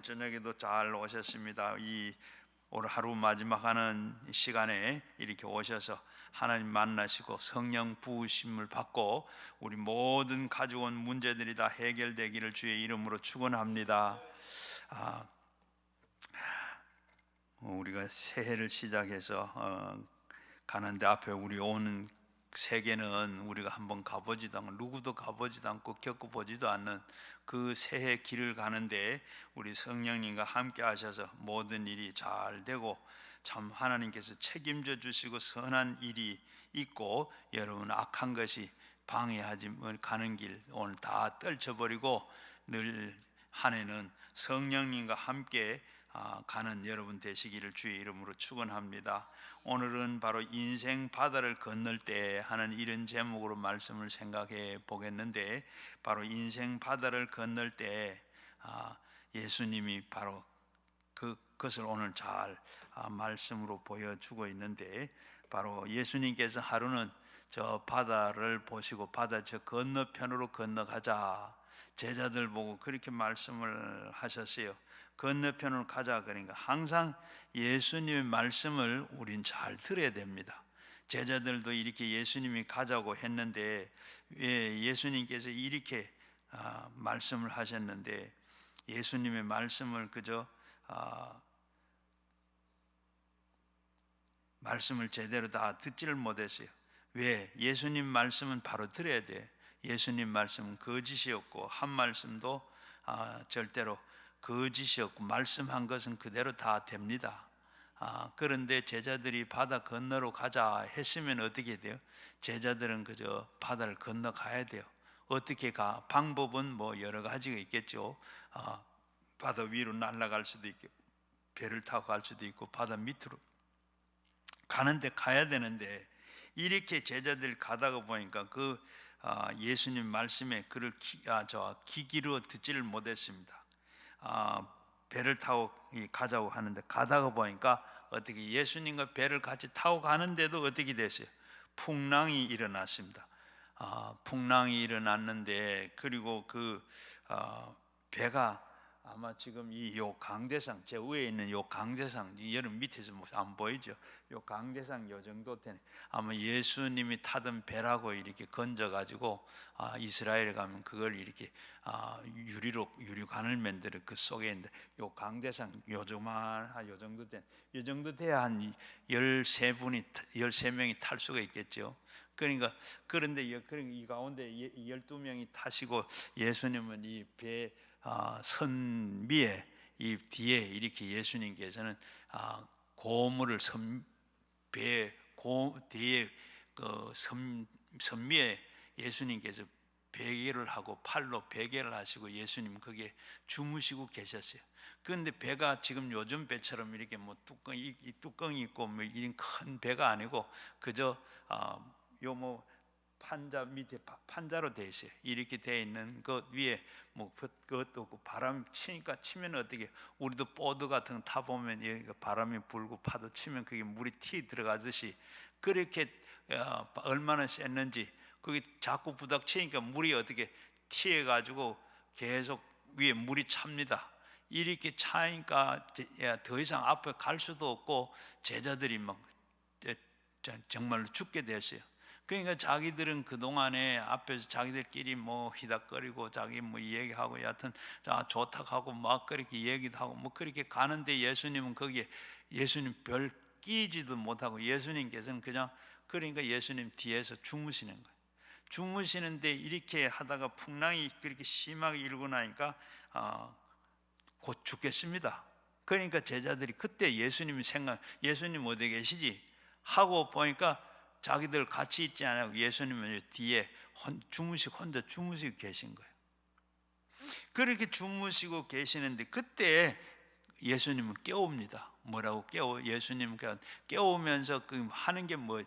저녁에도 잘 오셨습니다. 오늘 하루 마지막 하는 시간에 이렇게 오셔서 하나님 만나시고 성령 부으심을 받고 우리 모든 가지고 온 문제들이 다 해결되기를 주의 이름으로 축원합니다. 우리가 새해를 시작해서 가는데 앞에 우리 오는 세계는 우리가 한번 가보지도 않고 누구도 가보지도 않고 겪어보지도 않는 그 새해 길을 가는데 우리 성령님과 함께 하셔서 모든 일이 잘 되고 참 하나님께서 책임져 주시고 선한 일이 있고 여러분 악한 것이 방해하지 가는 길 오늘 다 떨쳐버리고 늘 한 해는 성령님과 함께 가는 여러분 되시기를 주의 이름으로 축원합니다. 오늘은 바로 인생 바다를 건널 때 하는 이런 제목으로 말씀을 생각해 보겠는데, 바로 인생 바다를 건널 때 예수님이 바로 그것을 오늘 잘 말씀으로 보여주고 있는데, 바로 예수님께서 하루는 저 바다를 보시고 바다 저 건너편으로 건너가자 제자들 보고 그렇게 말씀을 하셨어요. 건너편으로 가자. 그러니까 항상 예수님의 말씀을 우린 잘 들어야 됩니다. 제자들도 이렇게 예수님이 가자고 했는데 왜 예수님께서 이렇게 말씀을 하셨는데 예수님의 말씀을 그저 말씀을 제대로 다 듣지를 못했어요. 왜? 예수님 말씀은 바로 들어야 돼. 예수님 말씀은 거짓이었고 한 말씀도 절대로 거짓이었고 말씀한 것은 그대로 다 됩니다. 그런데 제자들이 바다 건너로 가자 했으면 어떻게 돼요? 제자들은 그저 바다를 건너가야 돼요. 어떻게 가? 방법은 뭐 여러 가지가 있겠죠. 바다 위로 날아갈 수도 있고 배를 타고 갈 수도 있고 바다 밑으로 가는데 가야 되는데 이렇게 제자들 가다가 보니까 예수님 말씀에 그를 귀 기울여 듣지를 못했습니다. 배를 타고 가자고 하는데 가다가 보니까 어떻게 예수님과 배를 같이 타고 가는데도 어떻게 됐어요? 풍랑이 일어났습니다. 풍랑이 일어났는데 그리고 배가 아마 지금 요 강대상 제 위에 있는 요 강대상 여러분 밑에서 안 보이죠? 요 강대상 요 정도 되네. 아마 예수님이 타던 배라고 이렇게 건져 가지고 이스라엘에 가면 그걸 이렇게 유리관을 만들어 그 속에 있는데 요 강대상 요조만 요 정도 된 요 정도 돼야 한 13명이 탈 수가 있겠죠. 그런데 이 가운데 12명이 타시고 예수님은 이 배 선 위에 이 뒤에 이렇게 예수님께서는 고물을 배 뒤에 선 위에 예수님께서 베개를 하고 팔로 베개를 하시고 예수님 거기에 주무시고 계셨어요. 그런데 배가 지금 요즘 배처럼 이렇게 뭐 뚜껑이 있고 뭐 이런 큰 배가 아니고 그저 판자 밑에 판자로 되어 있어요. 이렇게 되어 있는 것 위에 뭐 그것도 없고 바람 치면 어떻게 우리도 보드 같은 거 타 보면 바람이 불고 파도 치면 그게 물이 티 들어가듯이 그렇게 얼마나 셌는지 그게 자꾸 부닥치니까 물이 어떻게 튀어 가지고 계속 위에 물이 찹니다. 이렇게 차니까 더 이상 앞에 갈 수도 없고 제자들이 막 정말로 죽게 됐어요. 그러니까 자기들은 그동안에 앞에서 자기들끼리 뭐 희닥거리고 자기 뭐 얘기하고 여하튼 좋다하고 막 그렇게 얘기도 하고 뭐 그렇게 가는데 예수님은 거기에 예수님 별 끼지도 못하고 예수님께서는 그냥 그러니까 예수님 뒤에서 주무시는 거예요. 주무시는데 이렇게 하다가 풍랑이 그렇게 심하게 일고 나니까 곧 죽겠습니다. 그러니까 제자들이 그때 예수님 어디 계시지? 하고 보니까 자기들 같이 있지 않고 예수님은 뒤에 혼자 주무시고 계신 거예요. 그렇게 주무시고 계시는데 그때 예수님은 깨웁니다. 뭐라고 예수님은 깨우면서 하는 게 뭐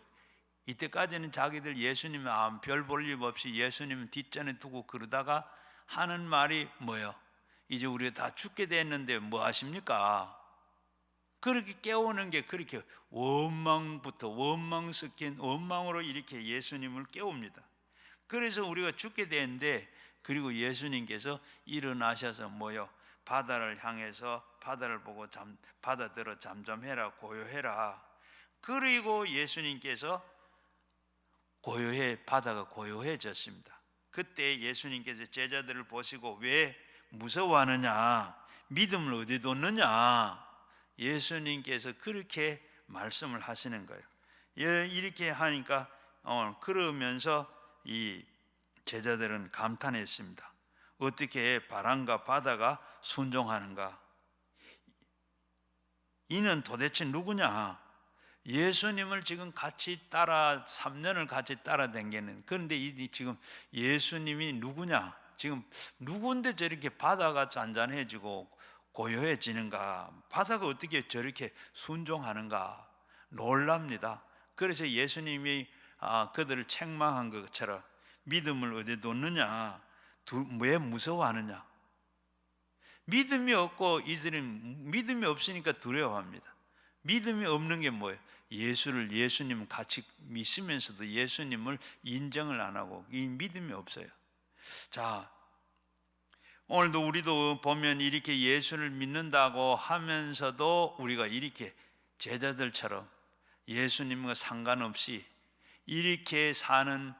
이때까지는 자기들 예수님은 별 볼 일 없이 예수님은 뒷전에 두고 그러다가 하는 말이 뭐예요? 이제 우리가 다 죽게 됐는데 뭐 하십니까? 그렇게 깨우는 게 그렇게 원망 섞인 원망으로 이렇게 예수님을 깨웁니다. 그래서 우리가 죽게 되는데 그리고 예수님께서 일어나셔서 뭐요? 바다를 향해서 바다를 보고 바다들어 잠잠해라, 고요해라. 그리고 예수님께서 바다가 고요해졌습니다. 그때 예수님께서 제자들을 보시고 왜 무서워하느냐, 믿음을 어디 뒀느냐, 예수님께서 그렇게 말씀을 하시는 거예요. 이렇게 하니까 그러면서 이 제자들은 감탄했습니다. 어떻게 바람과 바다가 순종하는가? 이는 도대체 누구냐? 예수님을 지금 같이 3년을 같이 따라다니는, 그런데 지금 예수님이 누구냐? 지금 누군데 저렇게 바다가 잔잔해지고 고요해지는가? 바다가 어떻게 저렇게 순종하는가? 놀랍니다. 그래서 예수님이 그들을 책망한 것처럼 믿음을 어디 뒀느냐? 왜 무서워하느냐? 믿음이 없고 이들은 믿음이 없으니까 두려워합니다. 믿음이 없는 게 뭐예요? 예수님을 같이 믿으면서도 예수님을 인정을 안 하고 이 믿음이 없어요. 자, 오늘도 우리도 보면 이렇게 예수를 믿는다고 하면서도 우리가 이렇게 제자들처럼 예수님과 상관없이 이렇게 사는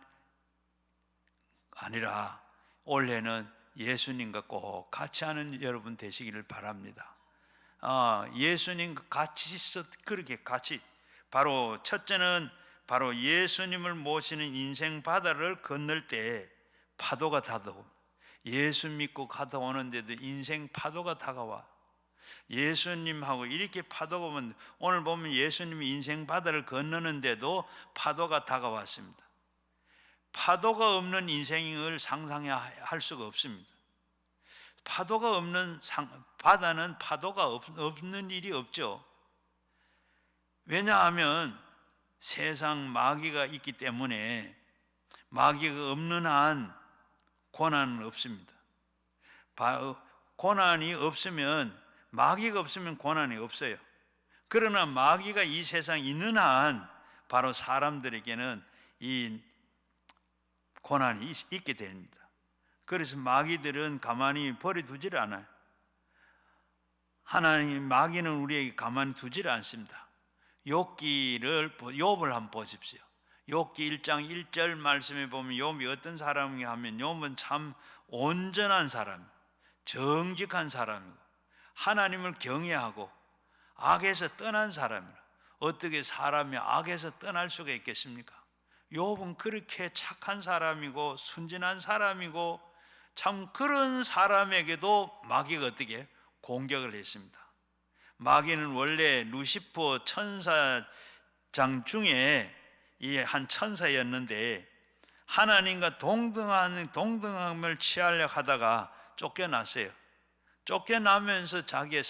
아니라 올해는 예수님과 꼭 같이 하는 여러분 되시기를 바랍니다. 예수님과 같이 그렇게 같이, 바로 첫째는 바로 예수님을 모시는 인생 바다를 건널 때 파도가 다가옵니다. 예수 믿고 가다 오는데도 인생 파도가 다가와. 예수님하고 이렇게 파도가 오면, 오늘 보면 예수님이 인생 바다를 건너는데도 파도가 다가왔습니다. 파도가 없는 인생을 상상할 수가 없습니다. 파도가 없는 바다는 파도가 없는 일이 없죠. 왜냐하면 세상 마귀가 있기 때문에 마귀가 없는 한 고난은 없습니다. 고난이 없으면, 마귀가 없으면 고난이 없어요. 그러나 마귀가 이 세상에 있는 한 바로 사람들에게는 이 고난이 있게 됩니다. 그래서 마귀들은 가만히 버려두질 않아요. 마귀는 우리에게 가만히 두질 않습니다. 욥을 한번 보십시오. 욥기 1장 1절 말씀에 보면 욥이 어떤 사람인가 하면, 욥은 참 온전한 사람, 정직한 사람이고 하나님을 경외하고 악에서 떠난 사람이라. 어떻게 사람이 악에서 떠날 수가 있겠습니까? 욥은 그렇게 착한 사람이고 순진한 사람이고 참 그런 사람에게도 마귀가 어떻게 공격을 했습니다. 마귀는 원래 루시퍼 천사장 중에 이 한 천사였는데 하나님과 동등함을 취하려고 하다가 쫓겨났어요. 쫓겨나면서 자기의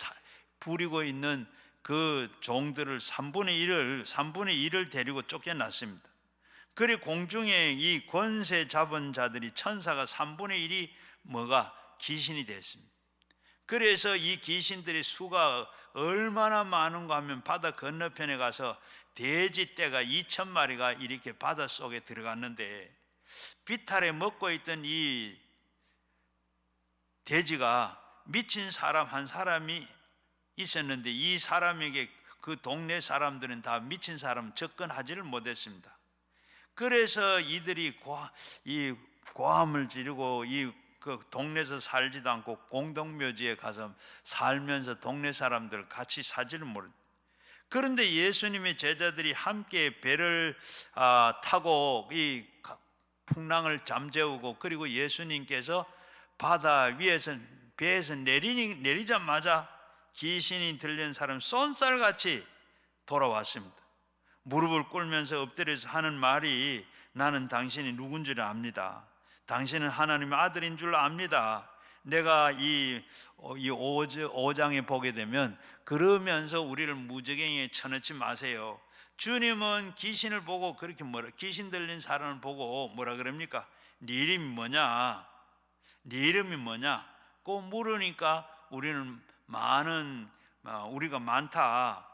부리고 있는 그 종들을 3분의 1을 데리고 쫓겨났습니다. 그리고 공중에 이 권세 잡은 자들이, 천사가 3분의 1이 귀신이 됐습니다. 그래서 이 귀신들의 수가 얼마나 많은가 하면 바다 건너편에 가서 돼지떼가 2,000마리가 이렇게 바닷속에 들어갔는데, 비탈에 먹고 있던 이 돼지가 미친 사람 한 사람이 있었는데, 이 사람에게 그 동네 사람들은 다 미친 사람 접근하지를 못했습니다. 그래서 이들이 고함을 지르고 그 동네에서 살지도 않고 공동묘지에 가서 살면서 동네 사람들 같이 사지를 못했습니다. 그런데 예수님의 제자들이 함께 배를 타고 이 풍랑을 잠재우고, 그리고 예수님께서 바다 위에서 배에서 내리자마자 귀신이 들린 사람 쏜살같이 돌아왔습니다. 무릎을 꿇으면서 엎드려서 하는 말이, 나는 당신이 누군 줄 압니다. 당신은 하나님의 아들인 줄 압니다. 내가 이 5장에 보게 되면, 그러면서 우리를 무저갱이에 쳐넣지 마세요. 주님은 귀신을 보고 그렇게 귀신 들린 사람을 보고 뭐라 그럽니까? 네 이름이 뭐냐? 네 이름이 뭐냐? 꼭 물으니까 우리는 우리가 많다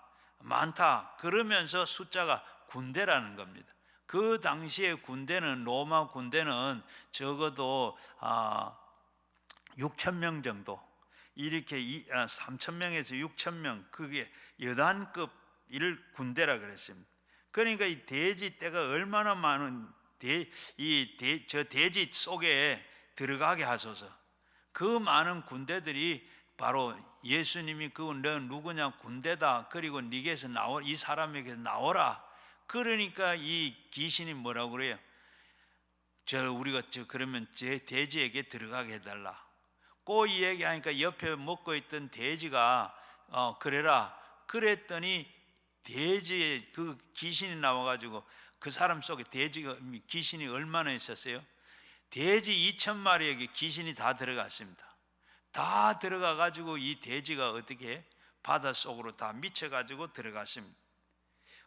그러면서 숫자가 군대라는 겁니다. 그 당시에 군대는, 로마 군대는 적어도 6,000명 정도, 이렇게 3,000명에서 6,000명, 그게 여단급 일 군대라 그랬습니다. 그러니까 이 돼지 떼가 얼마나 많은 저 돼지 속에 들어가게 하소서. 그 많은 군대들이 바로 예수님이 너 누구냐, 군대다. 그리고 네게서 이 사람에게서 나오라. 그러니까 이 귀신이 뭐라고 그래요? 그러면 제 돼지에게 들어가게 해달라. 그 얘기하니까 옆에 먹고 있던 돼지가 그래라. 그랬더니 돼지의 그 귀신이 나와가지고 그 사람 속에 귀신이 얼마나 있었어요? 돼지 2,000마리에게 귀신이 다 들어갔습니다. 다 들어가가지고 이 돼지가 어떻게 바닷속으로 다 미쳐가지고 들어갔습니다.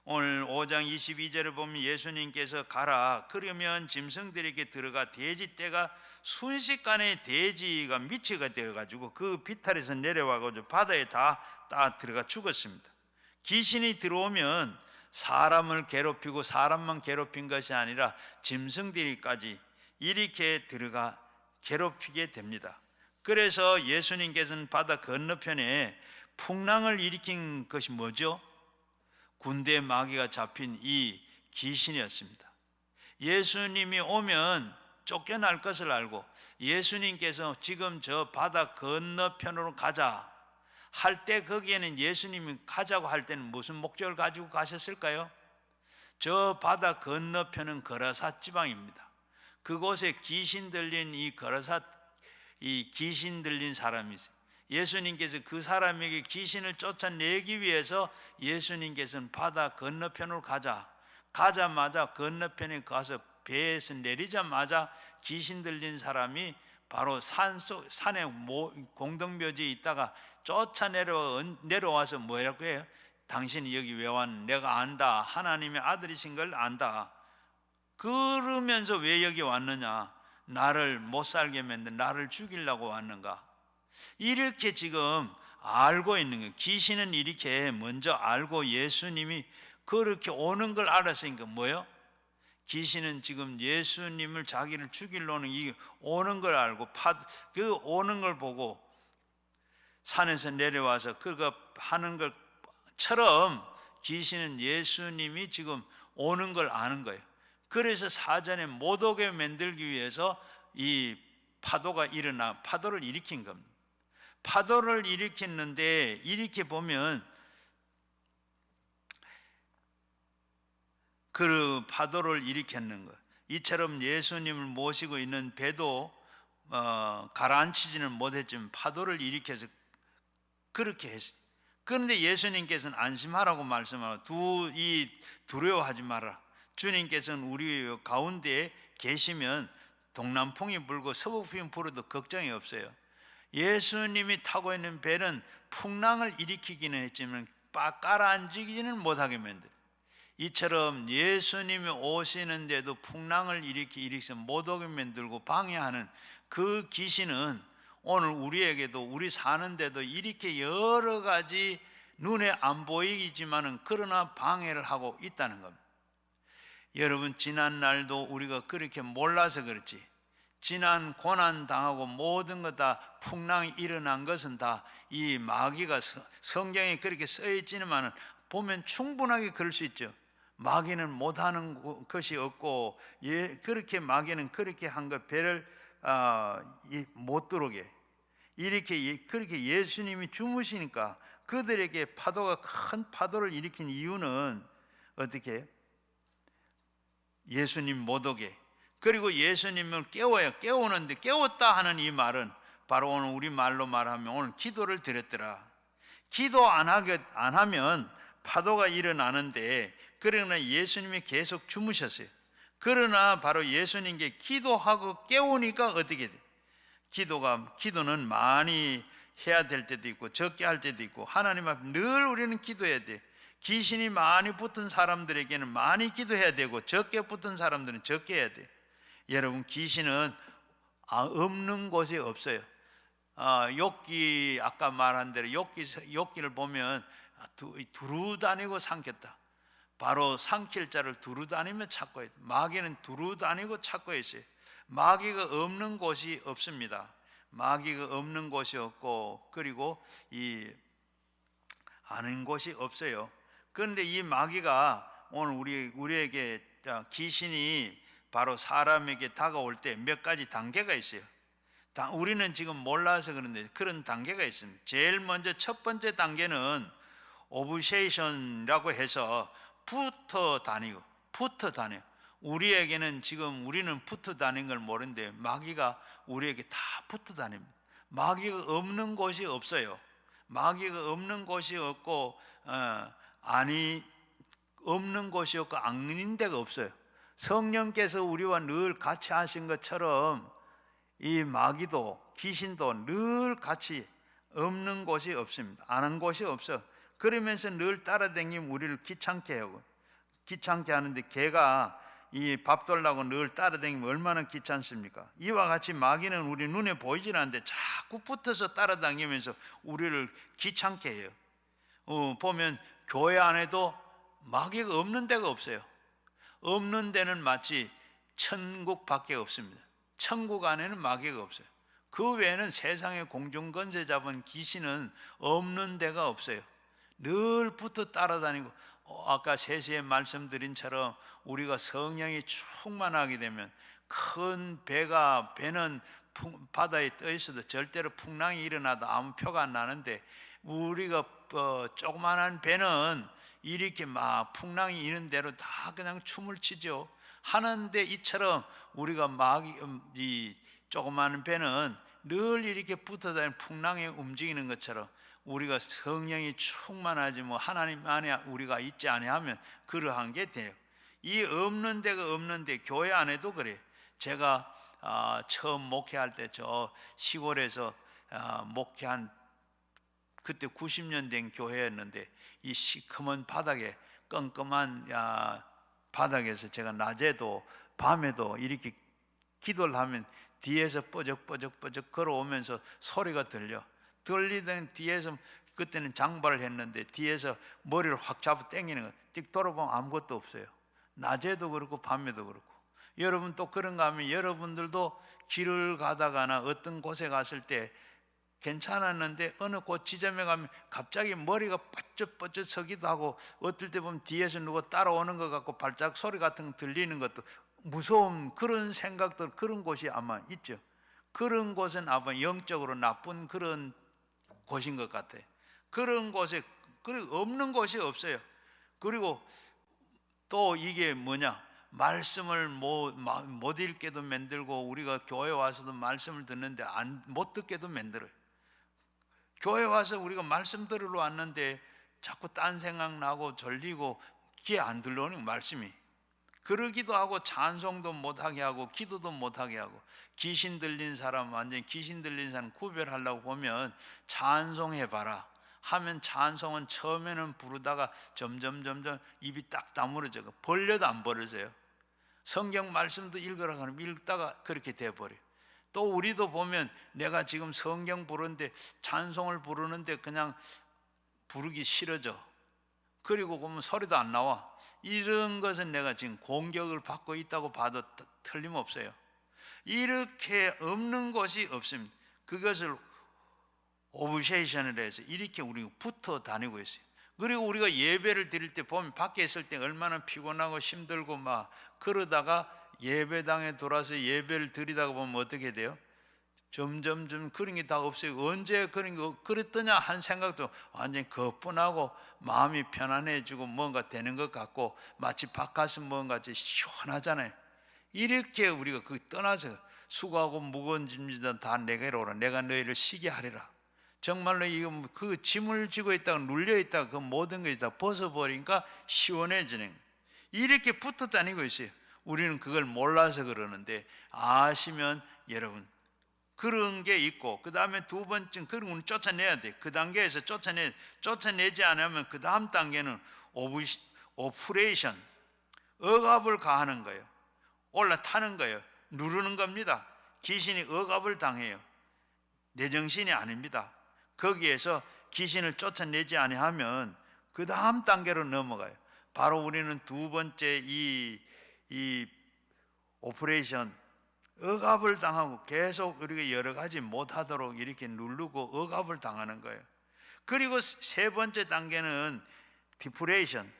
오늘 5장 22절을 보면 예수님께서 가라, 그러면 짐승들에게 들어가 돼지 떼가 순식간에 돼지가 미치가 되어가지고 그 비탈에서 내려와가지고 바다에 다 들어가 죽었습니다. 귀신이 들어오면 사람을 괴롭히고 사람만 괴롭힌 것이 아니라 짐승들이까지 이렇게 들어가 괴롭히게 됩니다. 그래서 예수님께서는 바다 건너편에 풍랑을 일으킨 것이 뭐죠? 군대 마귀가 잡힌 이 귀신이었습니다. 예수님이 오면 쫓겨날 것을 알고 예수님께서 지금 저 바다 건너편으로 가자 할 때, 거기에는 예수님이 가자고 할 때는 무슨 목적을 가지고 가셨을까요? 저 바다 건너편은 거라사 지방입니다. 그곳에 귀신 들린 이 귀신 들린 사람이 있어요. 예수님께서 그 사람에게 귀신을 쫓아내기 위해서 예수님께서는 바다 건너편으로 가자마자 건너편에 가서 배에서 내리자마자 귀신 들린 사람이 바로 산에 공동묘지에 있다가 쫓아 내려와서 뭐라고 해요? 당신이 여기 왜 왔니? 내가 안다. 하나님의 아들이신 걸 안다. 그러면서 왜 여기 왔느냐? 나를 못 살게 만든, 나를 죽이려고 왔는가? 이렇게 지금 알고 있는 거예요. 귀신은 이렇게 먼저 알고 예수님이 그렇게 오는 걸 알았으니까 뭐예요? 귀신은 지금 예수님을 자기를 죽이려는 이 오는 걸 알고 그 오는 걸 보고 산에서 내려와서 그거 하는 것처럼 귀신은 예수님이 지금 오는 걸 아는 거예요. 그래서 사전에 못 오게 만들기 위해서 이 파도를 일으킨 겁니다. 파도를 일으켰는데 이렇게 보면 그 파도를 일으켰는 것, 이처럼 예수님을 모시고 있는 배도 가라앉히지는 못했지만 파도를 일으켜서 그렇게 했어요. 그런데 예수님께서는 안심하라고 말씀하고 두려워하지 마라. 주님께서는 우리 가운데에 계시면 동남풍이 불고 서북풍이 불어도 걱정이 없어요. 예수님이 타고 있는 배는 풍랑을 일으키기는 했지만 가라앉히기는 못하게 만들어요. 이처럼 예수님이 오시는데도 풍랑을 일으켜서 못 오게 만들고 방해하는 그 귀신은 오늘 우리에게도, 우리 사는데도 이렇게 여러 가지 눈에 안 보이지만은 그러나 방해를 하고 있다는 겁니다. 여러분, 지난 날도 우리가 그렇게 몰라서 그렇지, 지난 고난 당하고 모든 것 다 풍랑이 일어난 것은 다 이 마귀가, 성경에 그렇게 써 있지만은 보면 충분하게 그럴 수 있죠. 마귀는 못하는 것이 없고, 그렇게 마귀는 그렇게 한 것, 배를 못 들어오게 그렇게 예수님이 주무시니까 그들에게 큰 파도를 일으킨 이유는 어떻게? 예수님 못 오게, 그리고 예수님을 깨우는데, 깨웠다 하는 이 말은 바로 오늘 우리 말로 말하면 오늘 기도를 드렸더라. 기도 안 하면 파도가 일어나는데, 그러나 예수님이 계속 주무셨어요. 그러나 바로 예수님께 기도하고 깨우니까 어떻게 돼? 기도는 많이 해야 될 때도 있고 적게 할 때도 있고, 하나님 앞에 늘 우리는 기도해야 돼. 귀신이 많이 붙은 사람들에게는 많이 기도해야 되고, 적게 붙은 사람들은 적게 해야 돼. 여러분, 귀신은 없는 곳이 없어요. 욥기, 아까 말한 대로 욥기를 보면 두루다니고 삼켰다. 바로 삼킬 자를 두루다니며 찾고 있다. 마귀는 두루다니고 찾고 있어요. 마귀가 없는 곳이 없습니다. 마귀가 없는 곳이 없고 그리고 이 아는 곳이 없어요. 그런데 이 마귀가 오늘 우리에게 귀신이 바로 사람에게 다가올 때 몇 가지 단계가 있어요. 우리는 지금 몰라서 그런데 그런 단계가 있습니다. 제일 먼저 첫 번째 단계는 오브세이션이라고 해서 붙어 다녀요. 우리에게는 지금 우리는 붙어 다니는 걸 모르는데 마귀가 우리에게 다 붙어 다닙니다. 마귀가 없는 곳이 없어요. 마귀가 없는 곳이 없고 없는 곳이 없고 아닌 데가 없어요. 성령께서 우리와 늘 같이 하신 것처럼 이 마귀도 귀신도 늘 같이 없는 곳이 없습니다. 아는 곳이 없어. 그러면서 늘 따라다니면 우리를 귀찮게 하는데 개가 이 밥 돌라고 늘 따라다니면 얼마나 귀찮습니까? 이와 같이 마귀는 우리 눈에 보이질 않는데 자꾸 붙어서 따라다니면서 우리를 귀찮게 해요. 보면 교회 안에도 마귀가 없는 데가 없어요. 없는 데는 마치 천국밖에 없습니다. 천국 안에는 마귀가 없어요. 그 외에는 세상의 공중권세 잡은 귀신은 없는 데가 없어요. 늘 붙어 따라다니고 아까 세시에 말씀드린 처럼 우리가 성령이 충만하게 되면 큰 배는 바다에 떠 있어도 절대로 풍랑이 일어나도 아무 표가 안 나는데 우리가 조그만한 배는 이렇게 막 풍랑이 이는 대로 다 그냥 춤을 추죠. 하는데 이처럼 우리가 이 조그마한 배는 늘 이렇게 붙어 다니는 풍랑에 움직이는 것처럼 우리가 성령이 충만하지 하나님 안에 우리가 있지 아니하면 그러한 게 돼요. 이 없는 데가 없는데 교회 안에도 그래요. 제가 처음 목회할 때 저 시골에서 목회한 그때 90년 된 교회였는데 이 시커먼 바닥에 껌껌한 바닥에서 제가 낮에도 밤에도 이렇게 기도를 하면 뒤에서 뻐적뻐적 걸어오면서 소리가 들리던 뒤에서 그때는 장발을 했는데 뒤에서 머리를 확 잡아 당기는 거 띡 돌아보면 아무것도 없어요. 낮에도 그렇고 밤에도 그렇고. 여러분 또 그런가 하면 여러분들도 길을 가다가나 어떤 곳에 갔을 때 괜찮았는데 어느 곳 지점에 가면 갑자기 머리가 뻗쩍뻗쩍 서기도 하고 어떨 때 보면 뒤에서 누가 따라오는 것 같고 발작 소리 같은 거 들리는 것도 무서운 그런 생각들 그런 곳이 아마 있죠. 그런 곳은 아마 영적으로 나쁜 그런 곳인 것 같아요. 그런 곳에 그리고 없는 곳이 없어요. 그리고 또 이게 말씀을 못 읽게도 만들고 우리가 교회 와서도 말씀을 듣는데 못 듣게도 만들어요. 교회 와서 우리가 말씀 들으러 왔는데 자꾸 딴 생각 나고 졸리고 귀에 안 들려오는 말씀이 그러기도 하고 찬송도 못하게 하고 기도도 못하게 하고 귀신 들린 사람 완전히 귀신 들린 사람 구별하려고 보면 찬송해봐라 하면 찬송은 처음에는 부르다가 점점 입이 딱 다물어져 벌려도 안 벌어져요. 성경 말씀도 읽으라고 하면 읽다가 그렇게 돼버려요. 또 우리도 보면 내가 지금 성경 부르는데 찬송을 부르는데 그냥 부르기 싫어져. 그리고 보면 소리도 안 나와. 이런 것은 내가 지금 공격을 받고 있다고 봐도 틀림없어요. 이렇게 없는 것이 없습니다. 그것을 오브세이션을 해서 이렇게 우리가 붙어 다니고 있어요. 그리고 우리가 예배를 드릴 때 보면 밖에 있을 때 얼마나 피곤하고 힘들고 막 그러다가 예배당에 돌아서 예배를 드리다가 보면 어떻게 돼요? 점점 그런 게 다 없어요. 언제 그런 거 그랬더냐 한 생각도 완전히 거뿐하고 마음이 편안해지고 뭔가 되는 것 같고 마치 바깥은 뭔가 시원하잖아요. 이렇게 우리가 떠나서 수고하고 무거운 짐이다 다 내게로 오라. 내가 너희를 쉬게 하리라. 정말로 이거 그 짐을 지고 있다가 눌려 있다가 그 모든 것이 다 벗어버리니까 시원해지는 거예요. 이렇게 붙어 다니고 있어요. 우리는 그걸 몰라서 그러는데 아시면 여러분 그런 게 있고 그 다음에 두 번째 그런 건 쫓아내야 돼. 그 단계에서 쫓아내지 않으면 그 다음 단계는 오퍼레이션 억압을 가하는 거예요. 올라타는 거예요. 누르는 겁니다. 귀신이 억압을 당해요. 내 정신이 아닙니다. 거기에서 귀신을 쫓아내지 아니하면 그 다음 단계로 넘어가요. 바로 우리는 두 번째 이 오퍼레이션 억압을 당하고 계속 우리가 여러 가지 못하도록 이렇게 누르고 억압을 당하는 거예요. 그리고 세 번째 단계는 디프레이션,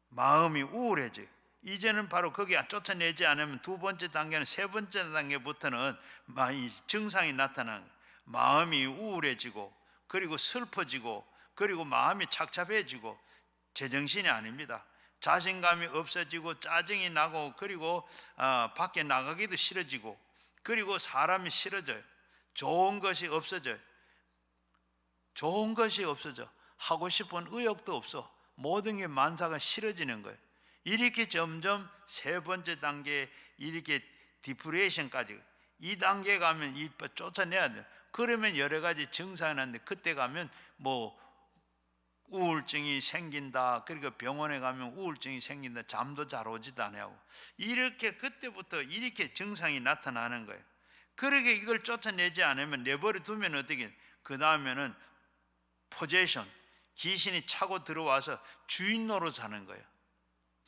마음이 우울해져요. 이제는 바로 거기 쫓아내지 않으면 두 번째 단계는 세 번째 단계부터는 증상이 나타나는 거예요. 마음이 우울해지고 그리고 슬퍼지고 그리고 마음이 착잡해지고 제정신이 아닙니다. 자신감이 없어지고 짜증이 나고 그리고 밖에 나가기도 싫어지고 그리고 사람이 싫어져요. 좋은 것이 없어져요. 좋은 것이 없어져. 하고 싶은 의욕도 없어. 모든 게 만사가 싫어지는 거예요. 이렇게 점점 세 번째 단계 이렇게 디프레이션까지 이 단계 가면 이 쫓아내야 돼요. 그러면 여러 가지 증상이 나는데 그때 가면 뭐 우울증이 생긴다. 그리고 병원에 가면 우울증이 생긴다. 잠도 잘 오지도 않아요. 이렇게 그때부터 이렇게 증상이 나타나는 거예요. 그러게 이걸 쫓아내지 않으면 내버려 두면 어떻게? 그 다음에는 포제션, 귀신이 차고 들어와서 주인 노릇 하는 거예요.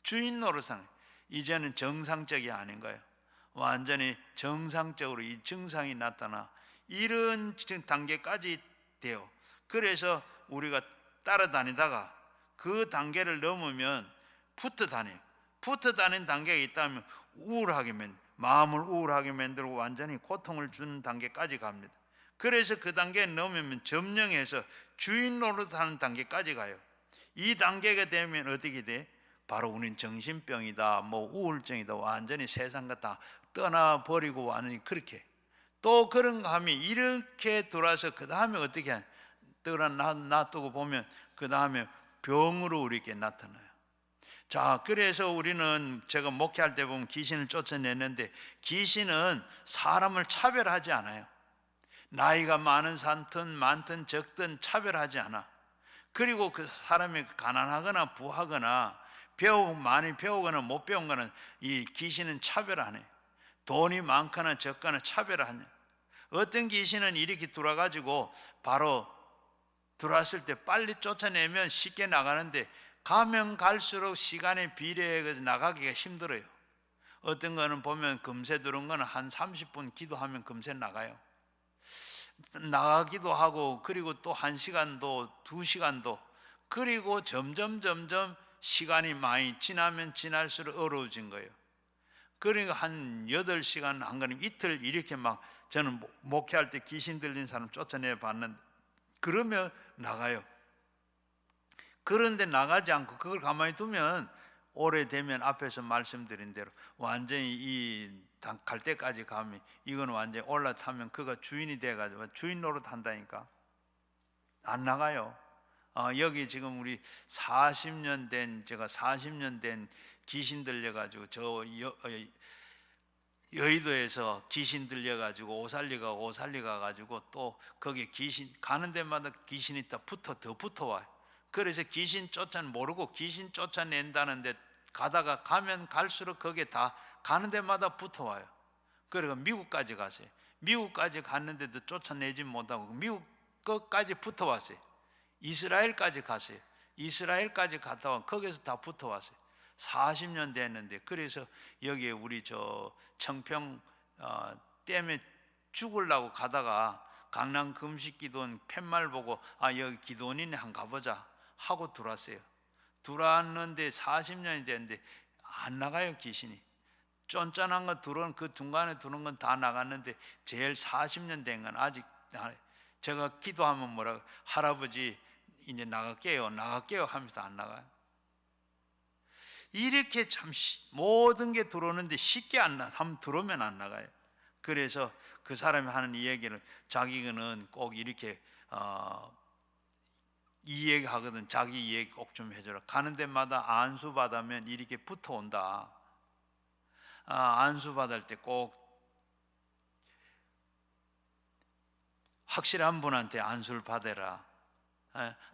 주인 노릇 하는 거예요. 이제는 정상적이 아닌 거예요. 완전히 정상적으로 이 증상이 나타나 이런 단계까지 돼요. 그래서 우리가 따라다니다가 그 단계를 넘으면 붙어 다녀요. 붙어 다니는 단계가 있다면 우울하게 마음을 우울하게 만들고 완전히 고통을 주는 단계까지 갑니다. 그래서 그 단계에 넘으면 점령해서 주인 노릇하는 단계까지 가요. 이 단계가 되면 어떻게 돼? 바로 우리는 정신병이다, 뭐 우울증이다, 완전히 세상과 다 떠나버리고 완전히 그렇게. 또 그런 감이 이렇게 들어와서 그 다음에 어떻게 하냐? 놔두고 보면 그 다음에 병으로 우리에게 나타나요. 자, 그래서 우리는 제가 목회할 때 보면 귀신을 쫓아내는데 귀신은 사람을 차별하지 않아요. 나이가 많든 적든 차별하지 않아. 그리고 그 사람이 가난하거나 부하거나 많이 배우거나 못 배운 거는 이 귀신은 차별 안 해. 돈이 많거나 적거나 차별 안 해. 어떤 귀신은 이렇게 들어와가지고 바로 들어왔을 때 빨리 쫓아내면 쉽게 나가는데 가면 갈수록 시간에 비례해서 나가기가 힘들어요. 어떤 거는 보면 금세 들어온 거는 한 30분 기도하면 금세 나가요. 나가기도 하고 그리고 또 1시간도 2시간도 그리고 점점 시간이 많이 지나면 지날수록 어려워진 거예요. 그러니까 한 8시간 안 그러면 이틀 이렇게 막 저는 목회할 때 귀신 들린 사람 쫓아내 봤는데 그러면 나가요. 그런데 나가지 않고 그걸 가만히 두면 오래되면 앞에서 말씀드린 대로 완전히 갈 때까지 가면 이건 완전히 올라타면 그가 주인이 돼가지고 주인 노릇 한다니까 안 나가요. 여기 지금 우리 40년 된 제가 40년 된 귀신 들려가지고 저 여의도에서 귀신 들려가지고 오살리 가가지고 또 거기 귀신 가는 데마다 귀신이 더 붙어와요. 그래서 귀신 모르고 귀신 쫓아낸다는데 가면 갈수록 거기에 다 가는 데마다 붙어와요. 그러니까 미국까지 가세요. 미국까지 갔는데도 쫓아내지 못하고 미국 끝까지 붙어왔어요. 이스라엘까지 가세요. 이스라엘까지 갔다 와 거기서 다 붙어왔어요. 40년 됐는데 그래서 여기에 우리 저 청평 댐에 죽으려고 가다가 강남 금식기도원 팻말 보고 여기 기도원이네 한 가보자 하고 들어왔어요. 들어왔는데 40년이 됐는데 안 나가요. 귀신이 쫀쫀한 거 들어온 그 중간에 들어온 건 다 나갔는데 제일 40년 된 건 아직 제가 기도하면 뭐라고 할아버지 이제 나갈게요 하면서 안 나가요. 이렇게 참 모든 게 들어오는데 쉽게 한번 들어오면 안 나가요. 그래서 그 사람이 하는 이야기를 자기는 꼭 이렇게 이 얘기 하거든. 자기 이 얘기 꼭 좀 해줘라. 가는 데마다 안수 받으면 이렇게 붙어온다. 안수 받을 때 꼭 확실한 분한테 안수를 받아라.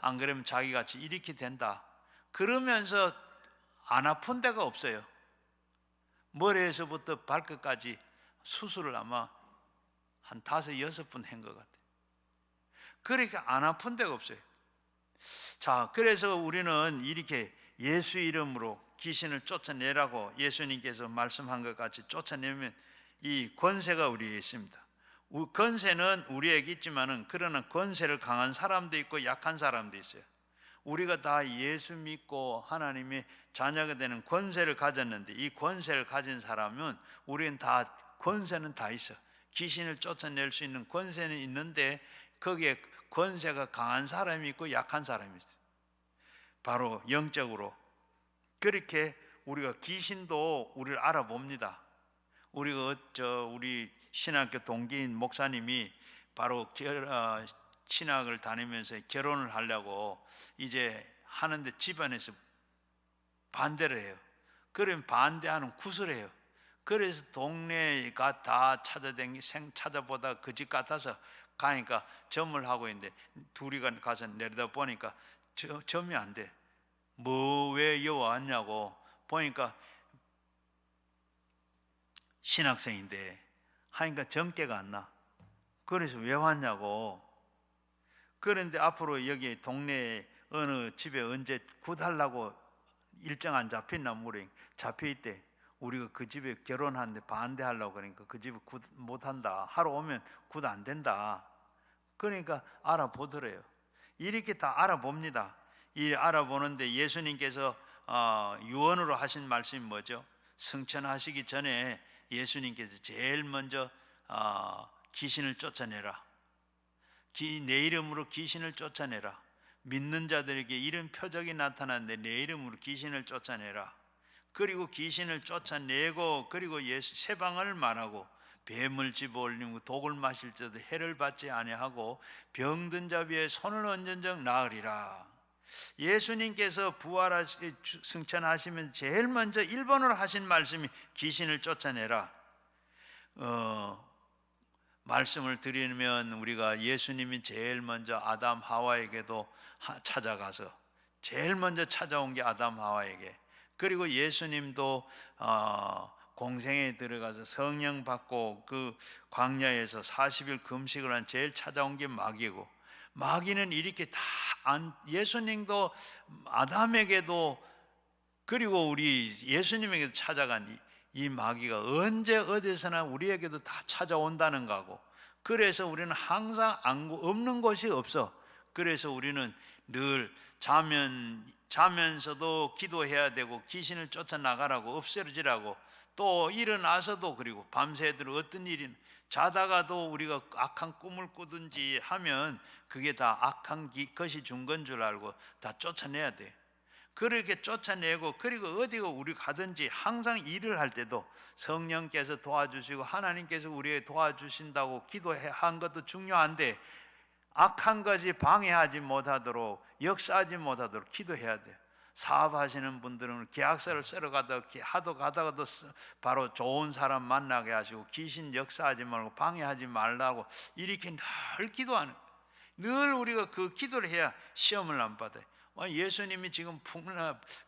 안 그러면 자기같이 이렇게 된다. 그러면서 안 아픈 데가 없어요. 머리에서부터 발끝까지 수술을 아마 한 5-6번 한 것 같아요. 그러니까 안 아픈 데가 없어요. 자, 그래서 우리는 이렇게 예수 이름으로 귀신을 쫓아내라고 예수님께서 말씀한 것 같이 쫓아내면 이 권세가 우리에게 있습니다. 권세는 우리에게 있지만은 그러나 권세를 강한 사람도 있고 약한 사람도 있어요. 우리가 다 예수 믿고 하나님의 자녀가 되는 권세를 가졌는데 이 권세를 가진 사람은 우리는 다 권세는 다 있어. 귀신을 쫓아낼 수 있는 권세는 있는데 거기에 권세가 강한 사람이 있고 약한 사람이 있어요. 바로 영적으로. 그렇게 우리가 귀신도 우리를 알아봅니다. 우리가 우리 신학교 동기인 목사님이 바로 신학을 다니면서 결혼을 하려고 이제 하는데 집안에서 반대를 해요. 그러면 반대하는 굿을 해요. 그래서 동네가 다 찾아보다 그 집 같아서 가니까 점을 하고 있는데 둘이 가서 내려다 보니까 점이 안 돼. 뭐 왜 여기 왔냐고 보니까 신학생인데 하니까 점괘가 안 나. 그래서 왜 왔냐고. 그런데 앞으로 여기 동네 어느 집에 언제 굿하려고 일정 안 잡혔나 모르겠. 잡혀있대. 우리가 그 집에 결혼하는데 반대하려고 그러니까 그 집에 굿 못한다. 하러 오면 굿 안 된다. 그러니까 알아보더래요. 이렇게 다 알아봅니다. 이 알아보는데 예수님께서 유언으로 하신 말씀이 뭐죠? 승천하시기 전에 예수님께서 제일 먼저 귀신을 쫓아내라. 내 이름으로 귀신을 쫓아내라. 믿는 자들에게 이런 표적이 나타났는데 내 이름으로 귀신을 쫓아내라. 그리고 귀신을 쫓아내고 그리고 예수 세방을 말하고 뱀을 집어올리고 독을 마실 때도 해를 받지 아니하고 병든 자 위에 손을 얹은 적 나으리라. 예수님께서 승천하시면 제일 먼저 1번으로 하신 말씀이 귀신을 쫓아내라. 말씀을 드리면 우리가 예수님이 제일 먼저 아담 하와에게도 찾아가서 제일 먼저 찾아온 게 아담 하와에게, 그리고 예수님도 공생에 들어가서 성령 받고 그 광야에서 40일 금식을 한 제일 찾아온 게 마귀고, 마귀는 이렇게 다 예수님도 아담에게도 그리고 우리 예수님에게도 찾아간 이 마귀가 언제 어디서나 우리에게도 다 찾아온다는 거고, 그래서 우리는 항상 없는 곳이 없어. 그래서 우리는 늘 자면서도 기도해야 되고 귀신을 쫓아나가라고 없애지라고, 또 일어나서도 그리고 밤새도록 어떤 일이 자다가도 우리가 악한 꿈을 꾸든지 하면 그게 다 악한 것이 준 건 줄 알고 다 쫓아내야 돼. 그렇게 쫓아내고 그리고 어디가 우리 가든지 항상 일을 할 때도 성령께서 도와주시고 하나님께서 우리에게 도와주신다고 기도한 것도 중요한데 악한 것이 방해하지 못하도록 역사하지 못하도록 기도해야 돼. 사업하시는 분들은 계약서를 쓰러 가다가도 바로 좋은 사람 만나게 하시고 귀신 역사하지 말고 방해하지 말라고 이렇게 늘 기도하는, 늘 우리가 그 기도를 해야 시험을 안 받아요. 예수님이 지금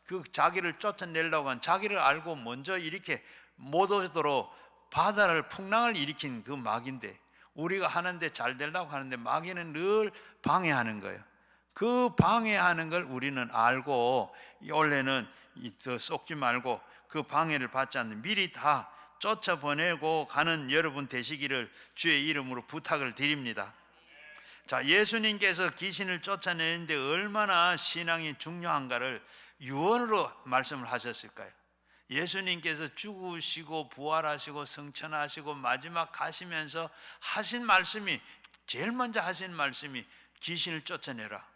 그 자기를 쫓아내려고 한 자기를 알고 먼저 이렇게 못 오도록 바다를 풍랑을 일으킨 그 마귀인데 우리가 하는데 잘 되려고 하는데 마귀는 늘 방해하는 거예요. 그 방해하는 걸 우리는 알고 원래는 속지 말고 그 방해를 받지 않는 미리 다 쫓아보내고 가는 여러분 되시기를 주의 이름으로 부탁을 드립니다. 자, 예수님께서 귀신을 쫓아내는데 얼마나 신앙이 중요한가를 유언으로 말씀을 하셨을까요? 예수님께서 죽으시고 부활하시고 승천하시고 마지막 가시면서 하신 말씀이, 제일 먼저 하신 말씀이 귀신을 쫓아내라.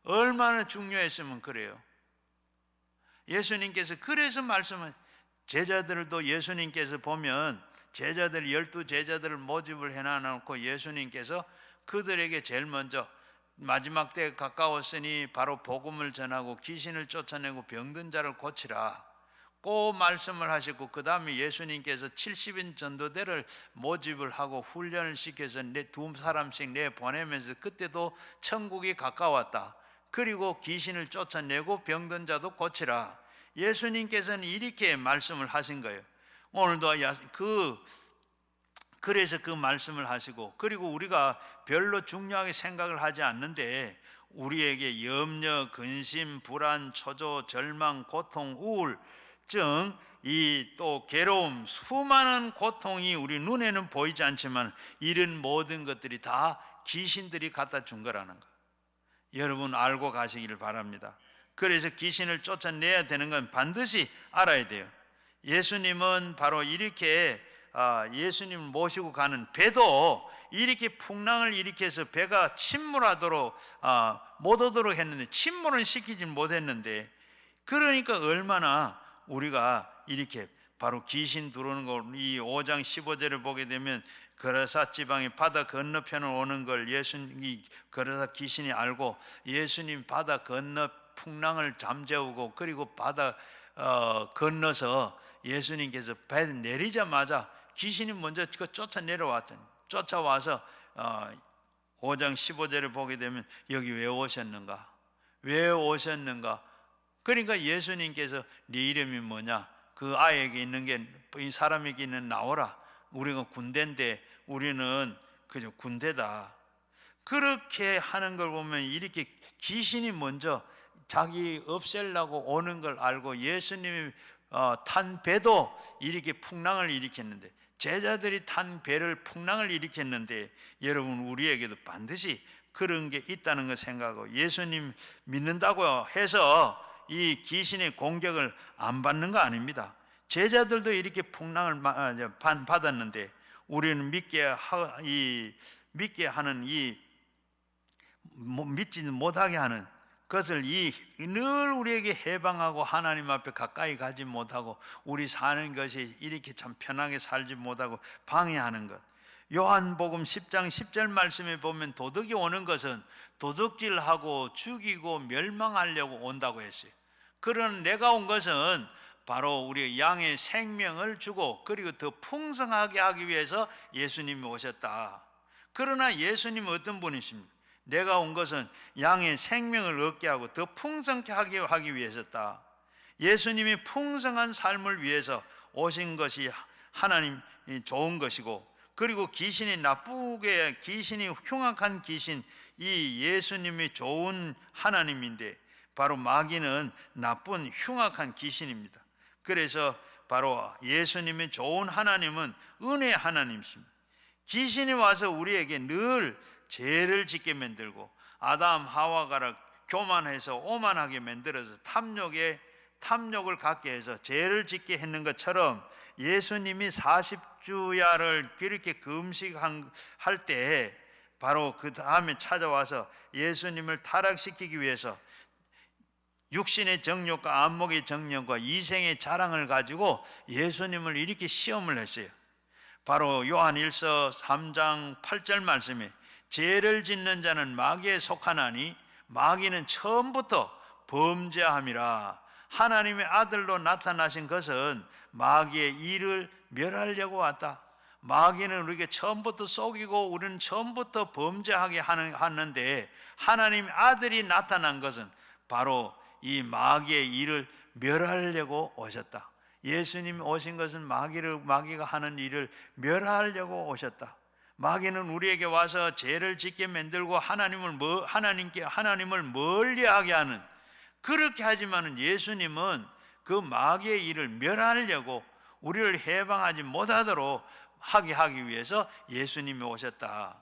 얼마나 중요했으면 그래요. 예수님께서 그래서 말씀은, 제자들도 예수님께서 보면 제자들 12제자들을 모집을 해놔놓고 예수님께서 그들에게 제일 먼저 마지막 때에 가까웠으니 바로 복음을 전하고 귀신을 쫓아내고 병든 자를 고치라 꼭 말씀을 하시고, 그 다음에 예수님께서 70인 전도대를 모집을 하고 훈련을 시켜서 두 사람씩 내보내면서 그때도 천국이 가까웠다. 그리고 귀신을 쫓아내고 병든 자도 고치라. 예수님께서는 이렇게 말씀을 하신 거예요. 오늘도 그래서 그 말씀을 하시고, 그리고 우리가 별로 중요하게 생각을 하지 않는데 우리에게 염려, 근심, 불안, 초조, 절망, 고통, 우울 걱정, 이 또 괴로움, 수많은 고통이 우리 눈에는 보이지 않지만 이런 모든 것들이 다 귀신들이 갖다 준 거라는 거. 여러분 알고 가시기를 바랍니다. 그래서 귀신을 쫓아내야 되는 건 반드시 알아야 돼요. 예수님은 바로 이렇게 예수님을 모시고 가는 배도 이렇게 풍랑을 일으켜서 배가 침몰하도록 못 오도록 했는데, 침몰은 시키지 못했는데, 그러니까 얼마나 우리가 이렇게 바로 귀신 들어오는 걸, 이 5장 15절을 보게 되면 거라사 지방의 바다 건너편을 오는 걸 예수님이, 거라사 귀신이 알고 예수님 바다 건너 풍랑을 잠재우고, 그리고 바다 건너서 예수님께서 배 내리자마자 귀신이 먼저 쫓아 내려왔잖아요. 쫓아와서 5장 15절을 보게 되면 여기 왜 오셨는가? 왜 오셨는가? 그러니까 예수님께서 네 이름이 뭐냐? 그 아이에게 있는 게, 이 사람에게 있는 나오라. 우리가 군대인데 우리는 그저 군대다. 그렇게 하는 걸 보면 이렇게 귀신이 먼저 자기 없애려고 오는 걸 알고 예수님이 탄 배도 이렇게 풍랑을 일으켰는데, 제자들이 탄 배를 풍랑을 일으켰는데, 여러분 우리에게도 반드시 그런 게 있다는 걸 생각하고, 예수님 믿는다고 해서 이 귀신의 공격을 안 받는 거 아닙니다. 제자들도 이렇게 풍랑을 받았는데, 우리는 믿게 하는 이 믿지 못하게 하는 그것을 늘 우리에게 해방하고 하나님 앞에 가까이 가지 못하고 우리 사는 것이 이렇게 참 편하게 살지 못하고 방해하는 것. 요한복음 10장 10절 말씀에 보면 도둑이 오는 것은 도둑질하고 죽이고 멸망하려고 온다고 했어요. 그런 내가 온 것은 바로 우리 양의 생명을 주고 그리고 더 풍성하게 하기 위해서 예수님이 오셨다. 그러나 예수님은 어떤 분이십니까? 내가 온 것은 양의 생명을 얻게 하고 더 풍성케 하기 위해서다. 예수님이 풍성한 삶을 위해서 오신 것이 하나님이 좋은 것이고, 그리고 귀신이 나쁘게, 귀신이 흉악한 귀신, 이 예수님이 좋은 하나님인데 바로 마귀는 나쁜 흉악한 귀신입니다. 그래서 바로 예수님이 좋은 하나님은 은혜의 하나님이십니다. 귀신이 와서 우리에게 늘 죄를 짓게 만들고 아담 하와가 교만해서 오만하게 만들어서 탐욕을 갖게 해서 죄를 짓게 했는 것처럼, 예수님이 40주야를 그렇게 금식할 때 바로 그 다음에 찾아와서 예수님을 타락시키기 위해서 육신의 정욕과 안목의 정욕과 이생의 자랑을 가지고 예수님을 이렇게 시험을 했어요. 바로 요한일서 3장 8절 말씀에 죄를 짓는 자는 마귀에 속하나니 마귀는 처음부터 범죄함이라. 하나님의 아들로 나타나신 것은 마귀의 일을 멸하려고 왔다. 마귀는 우리에게 처음부터 속이고 우리는 처음부터 범죄하게 하는데, 하나님의 아들이 나타난 것은 바로 이 마귀의 일을 멸하려고 오셨다. 예수님이 오신 것은 마귀가 하는 일을 멸하려고 오셨다. 마귀는 우리에게 와서 죄를 짓게 만들고 하나님을 멀리하게 하는, 그렇게 하지만은 예수님은 그 마귀의 일을 멸하려고 우리를 해방하지 못하도록 하기 위해서 예수님이 오셨다.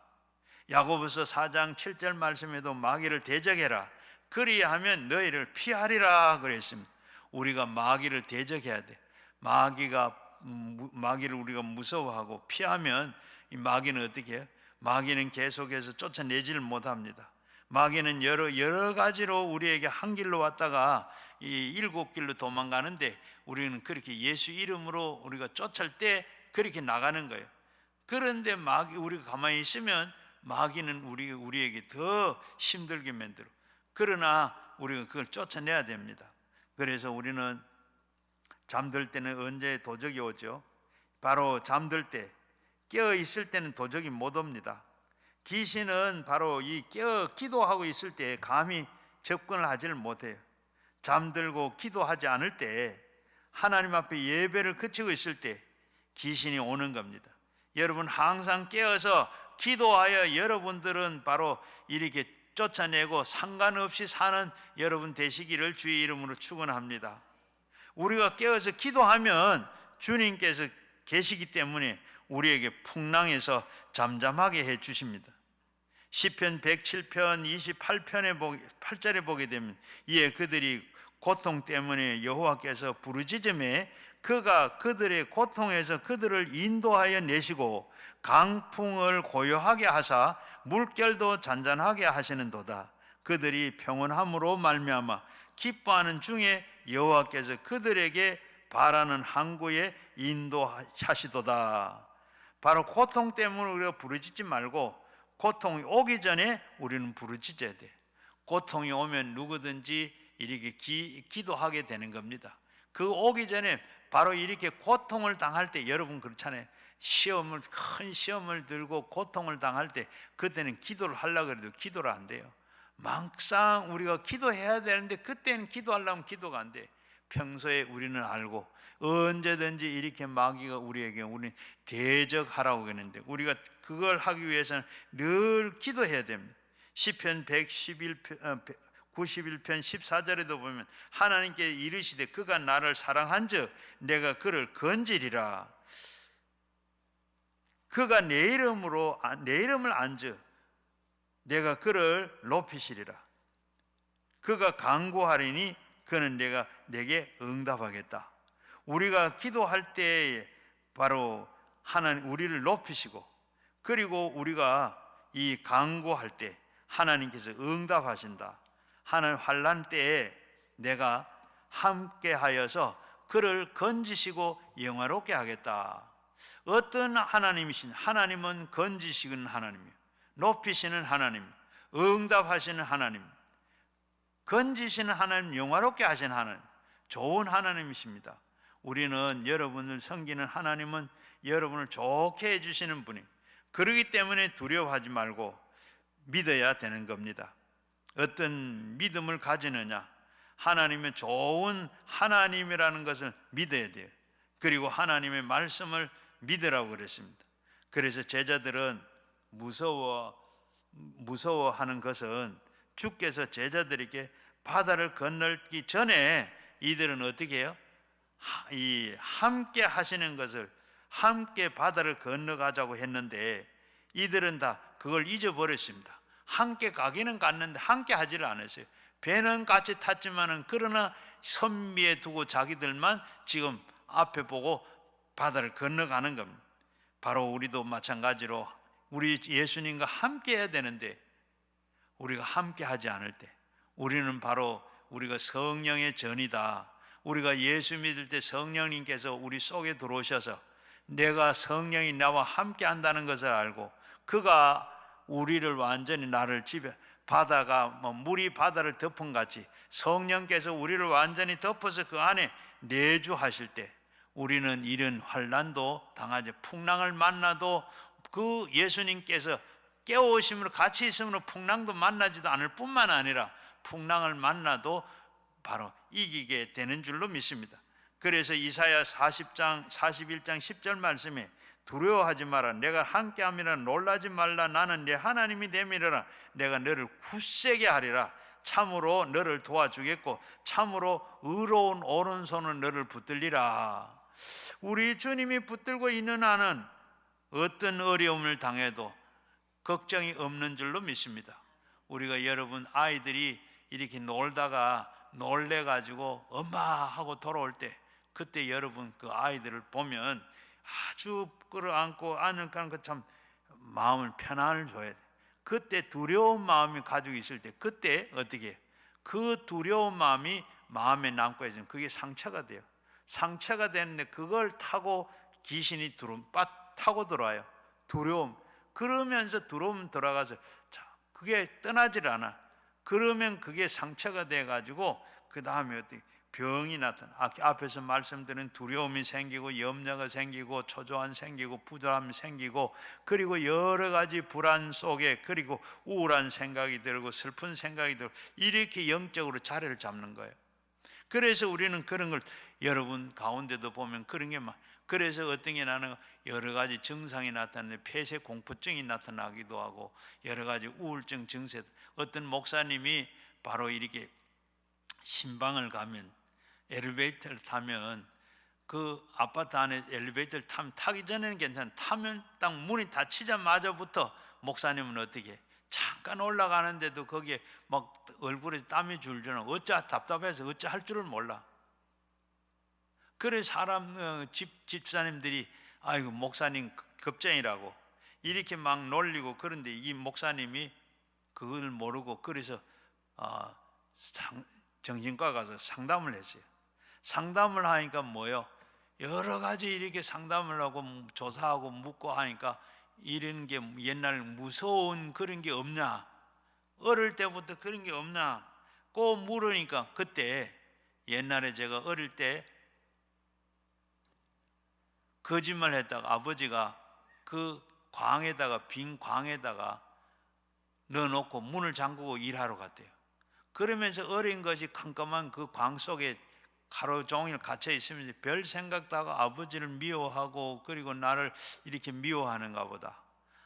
야고보서 4장 7절 말씀에도 마귀를 대적해라. 그리하면 너희를 피하리라 그랬습니다. 우리가 마귀를 대적해야 돼. 마귀를 우리가 무서워하고 피하면 이 마귀는 어떻게 해요? 마귀는 계속해서 쫓아내지를 못합니다. 마귀는 여러 가지로 우리에게 한 길로 왔다가 이 7길로 도망가는데, 우리는 그렇게 예수 이름으로 우리가 쫓을 때 그렇게 나가는 거예요. 그런데 우리가 가만히 있으면 마귀는 우리에게 더 힘들게 만들어. 그러나 우리가 그걸 쫓아내야 됩니다. 그래서 우리는 잠들 때는 언제 도적이 오죠? 바로 잠들 때, 깨어 있을 때는 도적이 못 옵니다. 귀신은 바로 기도하고 있을 때 감히 접근을 하지를 못해요. 잠들고 기도하지 않을 때, 하나님 앞에 예배를 그치고 있을 때 귀신이 오는 겁니다. 여러분 항상 깨어서 기도하여 여러분들은 바로 이렇게 쫓아내고 상관없이 사는 여러분 되시기를 주의 이름으로 축원합니다. 우리가 깨어서 기도하면 주님께서 계시기 때문에 우리에게 풍랑에서 잠잠하게 해 주십니다. 시편 107편 28편에 8절에 보게 되면 이에 그들이 고통 때문에 여호와께서 부르짖음에 그가 그들의 고통에서 그들을 인도하여 내시고 강풍을 고요하게 하사 물결도 잔잔하게 하시는도다. 그들이 평온함으로 말미암아 기뻐하는 중에 여호와께서 그들에게 바라는 항구에 인도하시도다. 바로 고통 때문에 우리가 부르짖지 말고 고통이 오기 전에 우리는 부르짖어야 돼. 고통이 오면 누구든지 이렇게 기도하게 되는 겁니다. 그 오기 전에 바로 이렇게 고통을 당할 때, 여러분 그렇잖아요. 큰 시험을 들고 고통을 당할 때 그때는 기도를 하려고 해도 기도를 안 돼요. 막상 우리가 기도해야 되는데 그때는 기도하려면 기도가 안 돼. 평소에 우리는 알고 언제든지 이렇게 마귀가 우리에게 우리 대적하라고 하는데 우리가 그걸 하기 위해서는 늘 기도해야 됩니다. 시편 91편 14절에도 보면 하나님께 이르시되 그가 나를 사랑한즉 내가 그를 건지리라. 그가 내 이름을 안즉 내가 그를 높이시리라. 그가 간구하리니 그는 내게 응답하겠다. 우리가 기도할 때 바로 하나님 우리를 높이시고, 그리고 우리가 이 간구할 때 하나님께서 응답하신다. 하나님 환난 때에 내가 함께하여서 그를 건지시고 영화롭게 하겠다. 어떤 하나님이신 하나님은 건지시는 하나님이요, 높이시는 하나님, 응답하시는 하나님, 건지시는 하나님, 영화롭게 하신 하나님, 좋은 하나님이십니다. 우리는 여러분을 섬기는 하나님은 여러분을 좋게 해주시는 분이, 그러기 때문에 두려워하지 말고 믿어야 되는 겁니다. 어떤 믿음을 가지느냐? 하나님의 좋은 하나님이라는 것을 믿어야 돼요. 그리고 하나님의 말씀을 믿으라고 그랬습니다. 그래서 제자들은 무서워하는 것은 주께서 제자들에게 바다를 건너기 전에 이들은 어떻게 해요? 이 함께 하시는 것을, 함께 바다를 건너가자고 했는데 이들은 다 그걸 잊어버렸습니다. 함께 가기는 갔는데 함께 하지를 않았어요. 배는 같이 탔지만은 그러나 선 위에 두고 자기들만 지금 앞에 보고 바다를 건너가는 겁니다. 바로 우리도 마찬가지로 우리 예수님과 함께 해야 되는데 우리가 함께 하지 않을 때, 우리는 바로 우리가 성령의 전이다. 우리가 예수 믿을 때 성령님께서 우리 속에 들어오셔서 내가 성령이 나와 함께 한다는 것을 알고 그가 우리를 완전히 나를 바다가 물이 바다를 덮은 같이 성령께서 우리를 완전히 덮어서 그 안에 내주하실 때 우리는 이런 환난도 당하지, 풍랑을 만나도 그 예수님께서 깨어오심으로 같이 있으므로 풍랑도 만나지도 않을 뿐만 아니라 풍랑을 만나도 바로 이기게 되는 줄로 믿습니다. 그래서 이사야 41장 10절 말씀에 두려워하지 마라, 내가 함께함이라, 놀라지 말라, 나는 네 하나님이 됨이라, 내가 너를 굳세게 하리라, 참으로 너를 도와주겠고 참으로 의로운 오른손은 너를 붙들리라. 우리 주님이 붙들고 있는 한은 어떤 어려움을 당해도 걱정이 없는 줄로 믿습니다. 우리가 여러분 아이들이 이렇게 놀다가 놀래가지고 엄마 하고 돌아올 때, 그때 여러분 그 아이들을 보면 아주 끌어안고 안으니까 참 마음을 편안을 줘야 돼. 그때 두려운 마음이 가지고 있을 때 그때 어떻게 해요? 그 두려운 마음이 마음에 남고 있으면 그게 상처가 돼요. 상처가 되는데 그걸 타고 귀신이 타고 들어와요. 두려움. 그러면서 두려움 들어가서 그게 떠나질 않아. 그러면 그게 상처가 돼가지고 그 다음에 어떻게 병이 나타나. 앞에서 말씀드린 두려움이 생기고 염려가 생기고 초조함이 생기고 부담이 생기고 그리고 여러 가지 불안 속에 그리고 우울한 생각이 들고 슬픈 생각이 들고 이렇게 영적으로 자리를 잡는 거예요. 그래서 우리는 그런 걸 여러분 가운데도 보면 그런 게 막, 그래서 어떤 게 나는 여러 가지 증상이 나타나는데 폐쇄 공포증이 나타나기도 하고 여러 가지 우울증 증세. 어떤 목사님이 바로 이렇게 신방을 가면 엘리베이터를 타면 그 아파트 안에 엘리베이터를 타면 타기 전에는 괜찮아. 타면 딱 문이 닫히자마자부터 목사님은 어떻게 잠깐 올라가는데도 거기에 막 얼굴에 땀이 줄줄 어찌 답답해서 어찌 할 줄을 몰라. 그래 집사님들이 아이고 목사님 겁쟁이라고 이렇게 막 놀리고 그런데 이 목사님이 그걸 모르고 그래서 정신과 가서 상담을 했어요. 상담을 하니까 뭐요? 여러 가지 이렇게 상담을 하고 조사하고 묻고 하니까 이런 게 옛날 무서운 그런 게 없냐? 어릴 때부터 그런 게 없냐? 꼭 물으니까 그때 옛날에 제가 어릴 때 거짓말 했다가 아버지가 그 광에다가 빈 광에다가 넣어놓고 문을 잠그고 일하러 갔대요. 그러면서 어린 것이 깜깜한 그 광 속에 하루 종일 갇혀 있으면서 별 생각도 하고 아버지를 미워하고 그리고 나를 이렇게 미워하는가 보다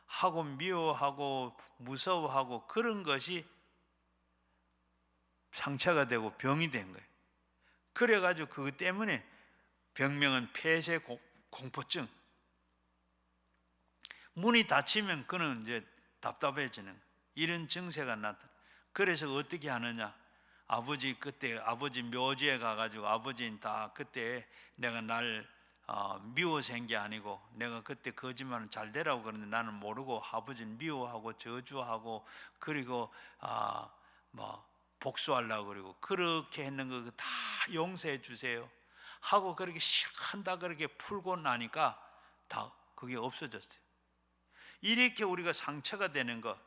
하고 미워하고 무서워하고 그런 것이 상처가 되고 병이 된 거예요. 그래가지고 그것 때문에 병명은 폐쇄 공포증. 문이 닫히면 그는 이제 답답해지는 이런 증세가 나타나. 그래서 어떻게 하느냐? 그때 아버지 묘지에 가가지고 아버지는 다 그때 내가 날 미워서 한 게 아니고 내가 그때 거짓말은 잘 되라고 그러는데 나는 모르고 아버지는 미워하고 저주하고 그리고 복수하려고 그러고 그렇게 했는 거 다 용서해 주세요 하고 그렇게 한다 그렇게 풀고 나니까 다 그게 없어졌어요. 이렇게 우리가 상처가 되는 것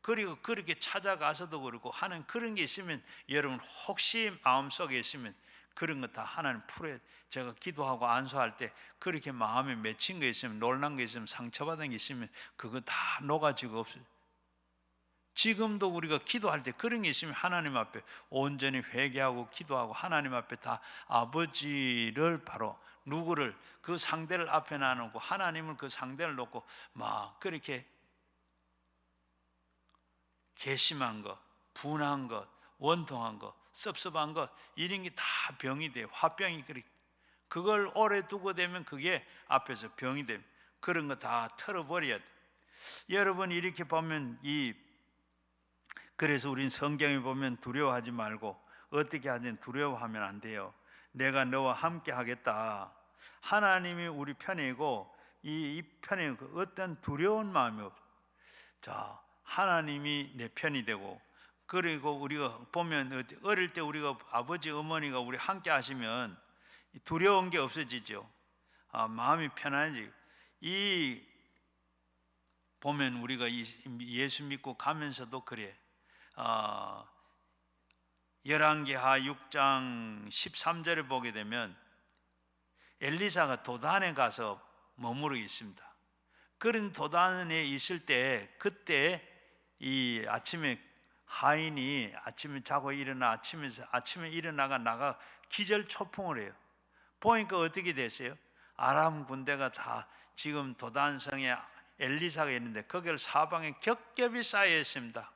그리고 그렇게 찾아가서도 그렇고 하는 그런 게 있으면 여러분 혹시 마음속에 있으면 그런 거 다 하나님 풀어야 제가 기도하고 안수할 때 그렇게 마음에 맺힌 거 있으면 놀란 거 있으면 상처받은 게 있으면 그거 다 녹아지고 없어요. 지금도 우리가 기도할 때 그런 게 있으면 하나님 앞에 온전히 회개하고 기도하고 하나님 앞에 다 아버지를 바로 누구를 그 상대를 앞에 놔놓고 하나님을 그 상대를 놓고 막 그렇게 괘씸한 것, 분한 것, 원통한 것, 섭섭한 것 이런 게 다 병이 돼요. 화병이 그걸 오래 두고 되면 그게 앞에서 병이 됩니다. 그런 거 다 털어버려야 돼. 여러분 이렇게 보면 그래서 우린 성경에 보면 두려워하지 말고 어떻게 하든 두려워하면 안 돼요. 내가 너와 함께 하겠다. 하나님이 우리 편이고 이 편에 어떤 두려운 마음이 없어. 자, 하나님이 내 편이 되고 그리고 우리가 보면 어릴 때 우리가 아버지 어머니가 우리 함께 하시면 두려운 게 없어지죠. 마음이 편안해지고 보면 우리가 예수 믿고 가면서도 그래. 열왕기하 6장 13절에 보게 되면 엘리사가 도단에 가서 머무르고 있습니다. 그런 도단에 있을 때 그때 이 아침에 하인이 아침에 자고 일어나 아침에 일어나가 기절초풍을 해요. 보니까 어떻게 됐어요? 아람 군대가 다 지금 도단성에 엘리사가 있는데 거기를 사방에 겹겹이 쌓여 있습니다.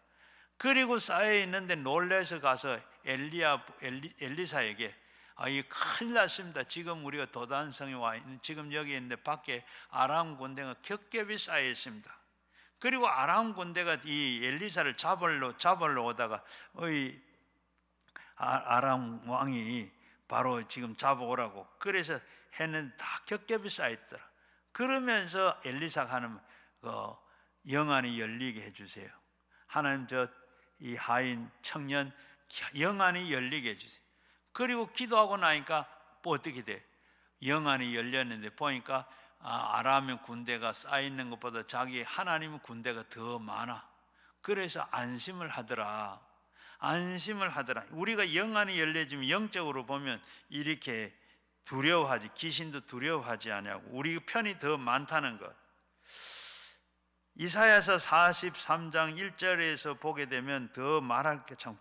그리고 쌓여 있는데 놀라서 가서 엘리사에게 이 큰일 났습니다. 지금 우리가 도단성에 와 있는 지금 여기 있는데 밖에 아람 군대가 겹겹이 쌓여 있습니다. 그리고 아람 군대가 이 엘리사를 잡으러 오다가 아람 왕이 바로 지금 잡아오라고 그래서 해는 다 겹겹이 쌓여 있더라. 그러면서 엘리사가 하는 영안이 열리게 해주세요. 하나님 이 하인 청년 영안이 열리게 해주세요. 그리고 기도하고 나니까 뭐 어떻게 돼? 영안이 열렸는데 보니까 아람의 군대가 쌓여있는 것보다 자기 하나님의 군대가 더 많아. 그래서 안심을 하더라. 우리가 영안이 열려지면 영적으로 보면 이렇게 두려워하지, 귀신도 두려워하지 않냐고. 우리 편이 더 많다는 것. 이사야서 43장 1절에서 보게 되면 더 말할 게 참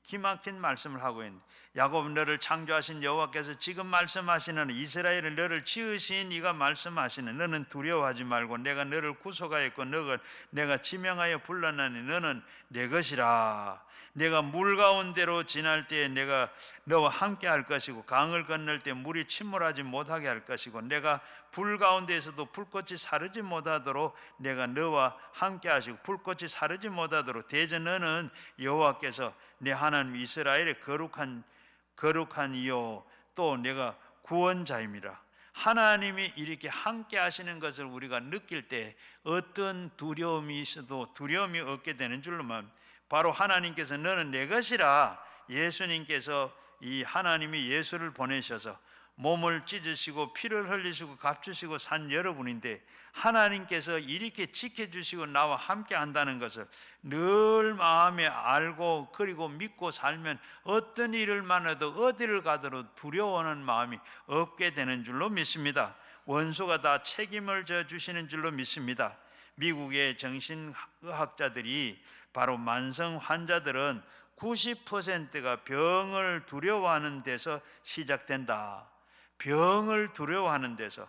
기막힌 말씀을 하고 있는데 야곱 너를 창조하신 여호와께서 지금 말씀하시는 이스라엘을 너를 지으신 이가 말씀하시는 너는 두려워하지 말고 내가 너를 구속하였고 너가 내가 지명하여 불렀나니 너는 내 것이라. 내가 물 가운데로 지날 때에 내가 너와 함께 할 것이고 강을 건널 때 물이 침몰하지 못하게 할 것이고 내가 불 가운데에서도 불꽃이 사르지 못하도록 내가 너와 함께 하시고 불꽃이 사르지 못하도록 대저 너는 여호와께서 내 하나님 이스라엘의 거룩한 이요 또 내가 구원자임이라. 하나님이 이렇게 함께 하시는 것을 우리가 느낄 때 어떤 두려움이 있어도 두려움이 없게 되는 줄로만, 바로 하나님께서 너는 내 것이라, 예수님께서 이 하나님이 예수를 보내셔서 몸을 찢으시고 피를 흘리시고 값주시고 산 여러분인데, 하나님께서 이렇게 지켜주시고 나와 함께 한다는 것을 늘 마음에 알고 그리고 믿고 살면 어떤 일을 만나도 어디를 가더라도 두려워하는 마음이 없게 되는 줄로 믿습니다. 원수가 다 책임을 져주시는 줄로 믿습니다. 미국의 정신의학자들이 바로 만성 환자들은 90%가 병을 두려워하는 데서 시작된다. 병을 두려워하는 데서,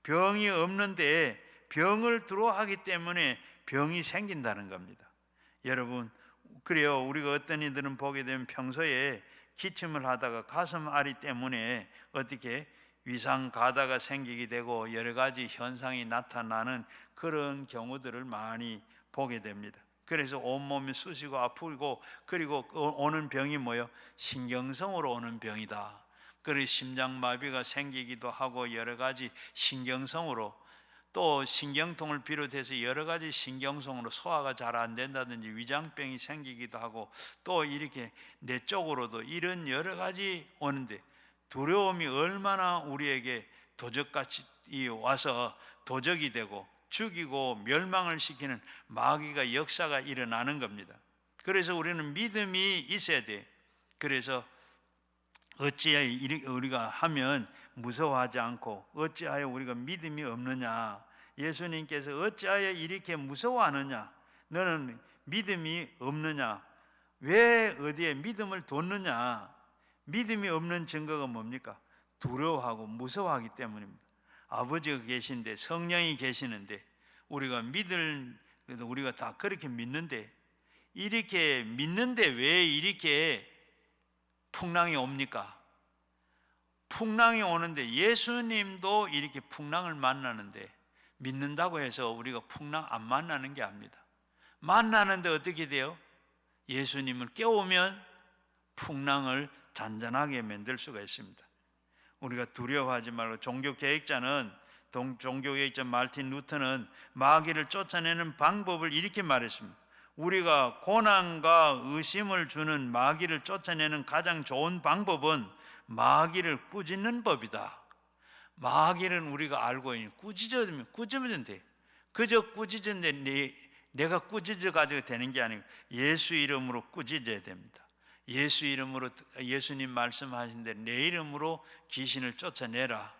병이 없는데 병을 두려워하기 때문에 병이 생긴다는 겁니다. 여러분, 그래요. 우리가 어떤 이들은 보게 되면 평소에 기침을 하다가 가슴 앓이 때문에 어떻게 위상 가다가 생기게 되고 여러 가지 현상이 나타나는 그런 경우들을 많이 보게 됩니다. 그래서 온몸이 쑤시고 아프고, 그리고 오는 병이 뭐예요? 신경성으로 오는 병이다. 그리고 심장마비가 생기기도 하고 여러 가지 신경성으로, 또 신경통을 비롯해서 여러 가지 신경성으로 소화가 잘 안 된다든지 위장병이 생기기도 하고, 또 이렇게 내 쪽으로도 이런 여러 가지 오는데, 두려움이 얼마나 우리에게 도적같이 와서 도적이 되고 죽이고 멸망을 시키는 마귀가 역사가 일어나는 겁니다. 그래서 우리는 믿음이 있어야 돼. 그래서 어찌하여 우리가 하면 무서워하지 않고, 어찌하여 우리가 믿음이 없느냐, 예수님께서 어찌하여 이렇게 무서워하느냐, 너는 믿음이 없느냐, 왜 어디에 믿음을 뒀느냐. 믿음이 없는 증거가 뭡니까? 두려워하고 무서워하기 때문입니다. 아버지가 계신데, 성령이 계시는데, 우리가 그래도 우리가 다 그렇게 믿는데, 이렇게 믿는데 왜 이렇게 풍랑이 옵니까? 풍랑이 오는데, 예수님도 이렇게 풍랑을 만나는데, 믿는다고 해서 우리가 풍랑 안 만나는 게 아닙니다. 만나는데 어떻게 돼요? 예수님을 깨우면 풍랑을 잔잔하게 만들 수가 있습니다. 우리가 두려워하지 말고, 종교개혁자 말틴 루터는 마귀를 쫓아내는 방법을 이렇게 말했습니다. 우리가 고난과 의심을 주는 마귀를 쫓아내는 가장 좋은 방법은 마귀를 꾸짖는 법이다. 마귀는 우리가 알고 있는, 꾸짖으면 돼. 그저 꾸짖는데 내가 꾸짖어 가지고 되는 게 아니고 예수 이름으로 꾸짖어야 됩니다. 예수 이름으로, 예수님 말씀하신 대로 내 이름으로 귀신을 쫓아내라.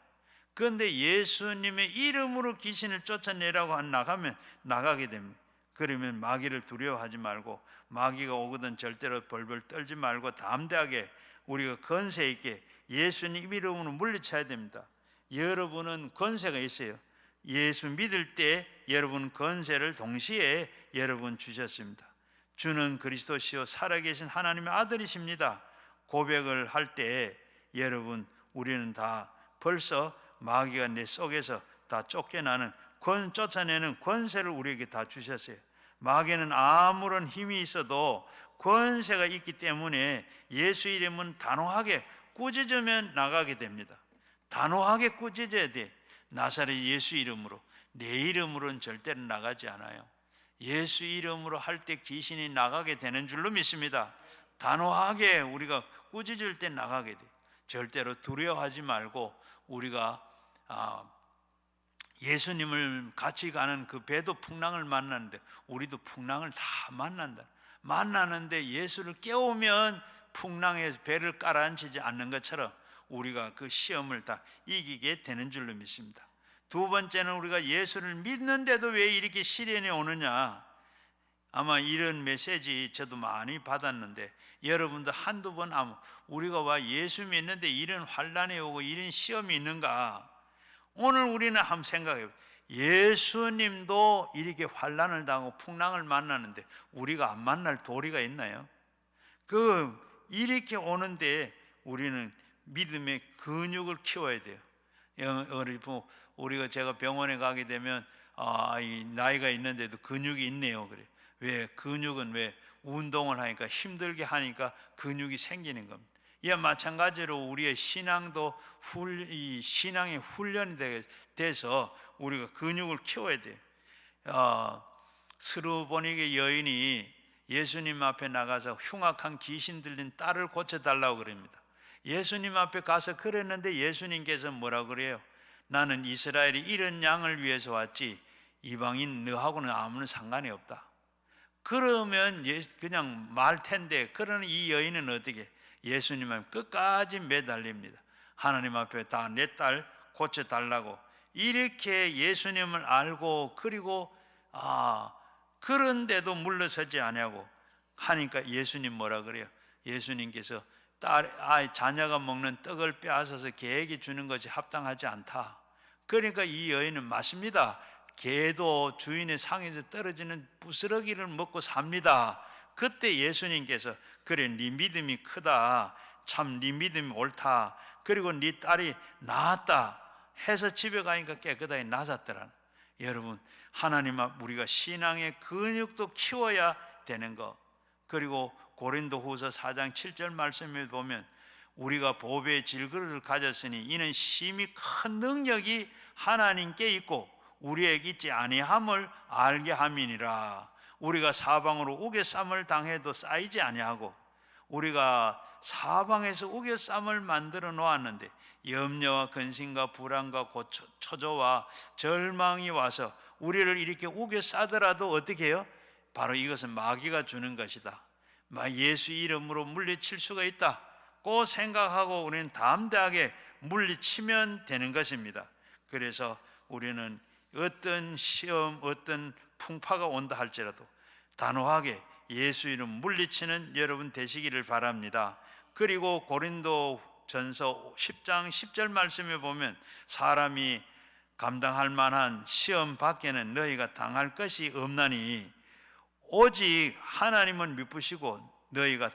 그런데 예수님의 이름으로 귀신을 쫓아내라고 나가면 나가게 됩니다. 그러면 마귀를 두려워하지 말고, 마귀가 오거든 절대로 벌벌 떨지 말고 담대하게 우리가 권세 있게 예수님 이름으로 물리쳐야 됩니다. 여러분은 권세가 있어요. 예수 믿을 때 여러분 권세를 동시에 여러분 주셨습니다. 주는 그리스도시요 살아계신 하나님의 아들이십니다. 고백을 할 때 여러분, 우리는 다 벌써 마귀가 내 속에서 다 쫓겨나는, 쫓아내는 권세를 우리에게 다 주셨어요. 마귀는 아무런 힘이 있어도 권세가 있기 때문에 예수 이름은 단호하게 꾸짖으면 나가게 됩니다. 단호하게 꾸짖어야 돼. 나사렛 예수 이름으로. 내 이름으로는 절대로 나가지 않아요. 예수 이름으로 할 때 귀신이 나가게 되는 줄로 믿습니다. 단호하게 우리가 꾸짖을 때 나가게 돼. 절대로 두려워하지 말고, 우리가 예수님을 같이 가는 그 배도 풍랑을 만나는데 우리도 풍랑을 다 만나는데 예수를 깨우면 풍랑에서 배를 깔아앉히지 않는 것처럼 우리가 그 시험을 다 이기게 되는 줄로 믿습니다. 두 번째는, 우리가 예수를 믿는데도 왜 이렇게 시련이 오느냐. 아마 이런 메시지 저도 많이 받았는데, 여러분도 한두 번 우리가 와 예수 믿는데 이런 환난이 오고 이런 시험이 있는가. 오늘 우리는 한번 생각해요. 예수님도 이렇게 환난을 당하고 풍랑을 만나는데 우리가 안 만날 도리가 있나요? 이렇게 오는데 우리는 믿음의 근육을 키워야 돼요. 우리가 제가 병원에 가게 되면 이 나이가 있는데도 근육이 있네요. 그래. 왜? 근육은 왜? 운동을 하니까 힘들게 하니까 근육이 생기는 겁니다. 이와 마찬가지로 우리의 신앙도 이 신앙의 훈련이 돼서 우리가 근육을 키워야 돼요. 스루보닉의 여인이 예수님 앞에 나가서 흉악한 귀신 들린 딸을 고쳐달라고 그럽니다. 예수님 앞에 가서 그랬는데 예수님께서 뭐라 그래요? 나는 이스라엘이 이런 양을 위해서 왔지 이방인 너하고는 아무런 상관이 없다. 그러면 그냥 말 텐데, 그러는 이 여인은 어떻게? 예수님 앞에 끝까지 매달립니다. 하나님 앞에 다 내 딸 고쳐달라고 이렇게 예수님을 알고, 그리고 그런데도 물러서지 아니하고 하니까 예수님 뭐라 그래요? 예수님께서 자녀가 먹는 떡을 빼앗아서 개에게 주는 것이 합당하지 않다. 그러니까 이 여인은 맞습니다. 개도 주인의 상에서 떨어지는 부스러기를 먹고 삽니다. 그때 예수님께서 그래, 네 믿음이 크다, 참 네 믿음이 옳다, 그리고 네 딸이 나았다 해서 집에 가니까 깨끗하게 나았더라. 여러분, 하나님 앞 우리가 신앙의 근육도 키워야 되는 거. 그리고 고린도후서 4장 7절 말씀에 보면 우리가 보배의 질그릇을 가졌으니 이는 심히 큰 능력이 하나님께 있고 우리에게 있지 아니함을 알게 함이니라. 우리가 사방으로 우겨쌈을 당해도 쌓이지 아니하고, 우리가 사방에서 우겨쌈을 만들어 놓았는데 염려와 근심과 불안과 초조와 절망이 와서 우리를 이렇게 우겨 싸더라도 어떻게 해요? 바로 이것은 마귀가 주는 것이다, 예수 이름으로 물리칠 수가 있다 고 생각하고 우리는 담대하게 물리치면 되는 것입니다. 그래서 우리는 어떤 시험, 어떤 풍파가 온다 할지라도 단호하게 예수 이름 물리치는 여러분 되시기를 바랍니다. 그리고 고린도전서 10장 10절 말씀에 보면 사람이 감당할 만한 시험 밖에는 너희가 당할 것이 없나니 오직 하나님은 미쁘시고 너희가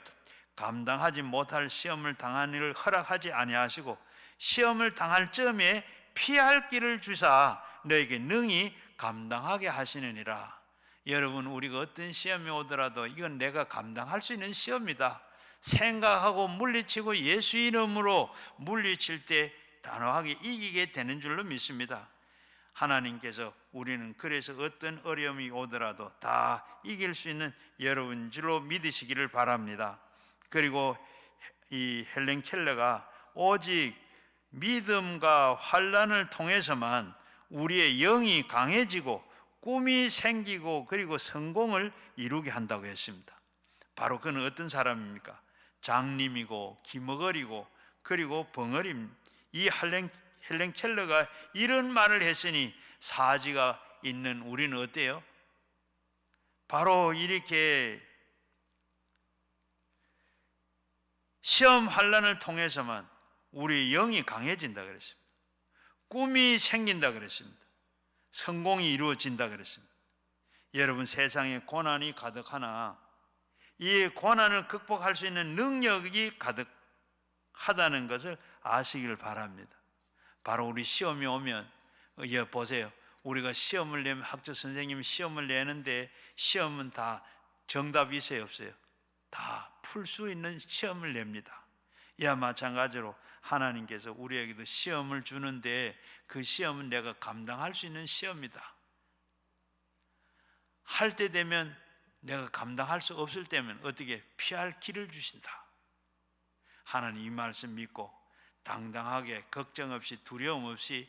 감당하지 못할 시험을 당하는 일을 허락하지 아니하시고 시험을 당할 점에 피할 길을 주사 너희에게 능히 감당하게 하시느니라. 여러분, 우리가 어떤 시험이 오더라도 이건 내가 감당할 수 있는 시험이다 생각하고 물리치고 예수 이름으로 물리칠 때 단호하게 이기게 되는 줄로 믿습니다. 하나님께서 우리는 그래서 어떤 어려움이 오더라도 다 이길 수 있는 여러분 줄로 믿으시기를 바랍니다. 그리고 이 헬렌 켈러가 오직 믿음과 환난을 통해서만 우리의 영이 강해지고 꿈이 생기고 그리고 성공을 이루게 한다고 했습니다. 바로 그는 어떤 사람입니까? 장님이고 기머거리고 그리고 벙어리입니다. 이 헬렌 켈러가 이런 말을 했으니 사지가 있는 우리는 어때요? 바로 이렇게 시험 환난을 통해서만 우리의 영이 강해진다 그랬습니다. 꿈이 생긴다 그랬습니다. 성공이 이루어진다 그랬습니다. 여러분, 세상에 고난이 가득하나 이 고난을 극복할 수 있는 능력이 가득하다는 것을 아시기를 바랍니다. 바로 우리 시험이 오면 보세요. 우리가 시험을 내면 학교 선생님이 시험을 내는데 시험은 다 정답이 있어요, 없어요? 다 풀 수 있는 시험을 냅니다. 이와 마찬가지로 하나님께서 우리에게도 시험을 주는데 그 시험은 내가 감당할 수 있는 시험이다 할 때 되면, 내가 감당할 수 없을 때면 어떻게 피할 길을 주신다. 하나님 이 말씀 믿고 당당하게 걱정 없이 두려움 없이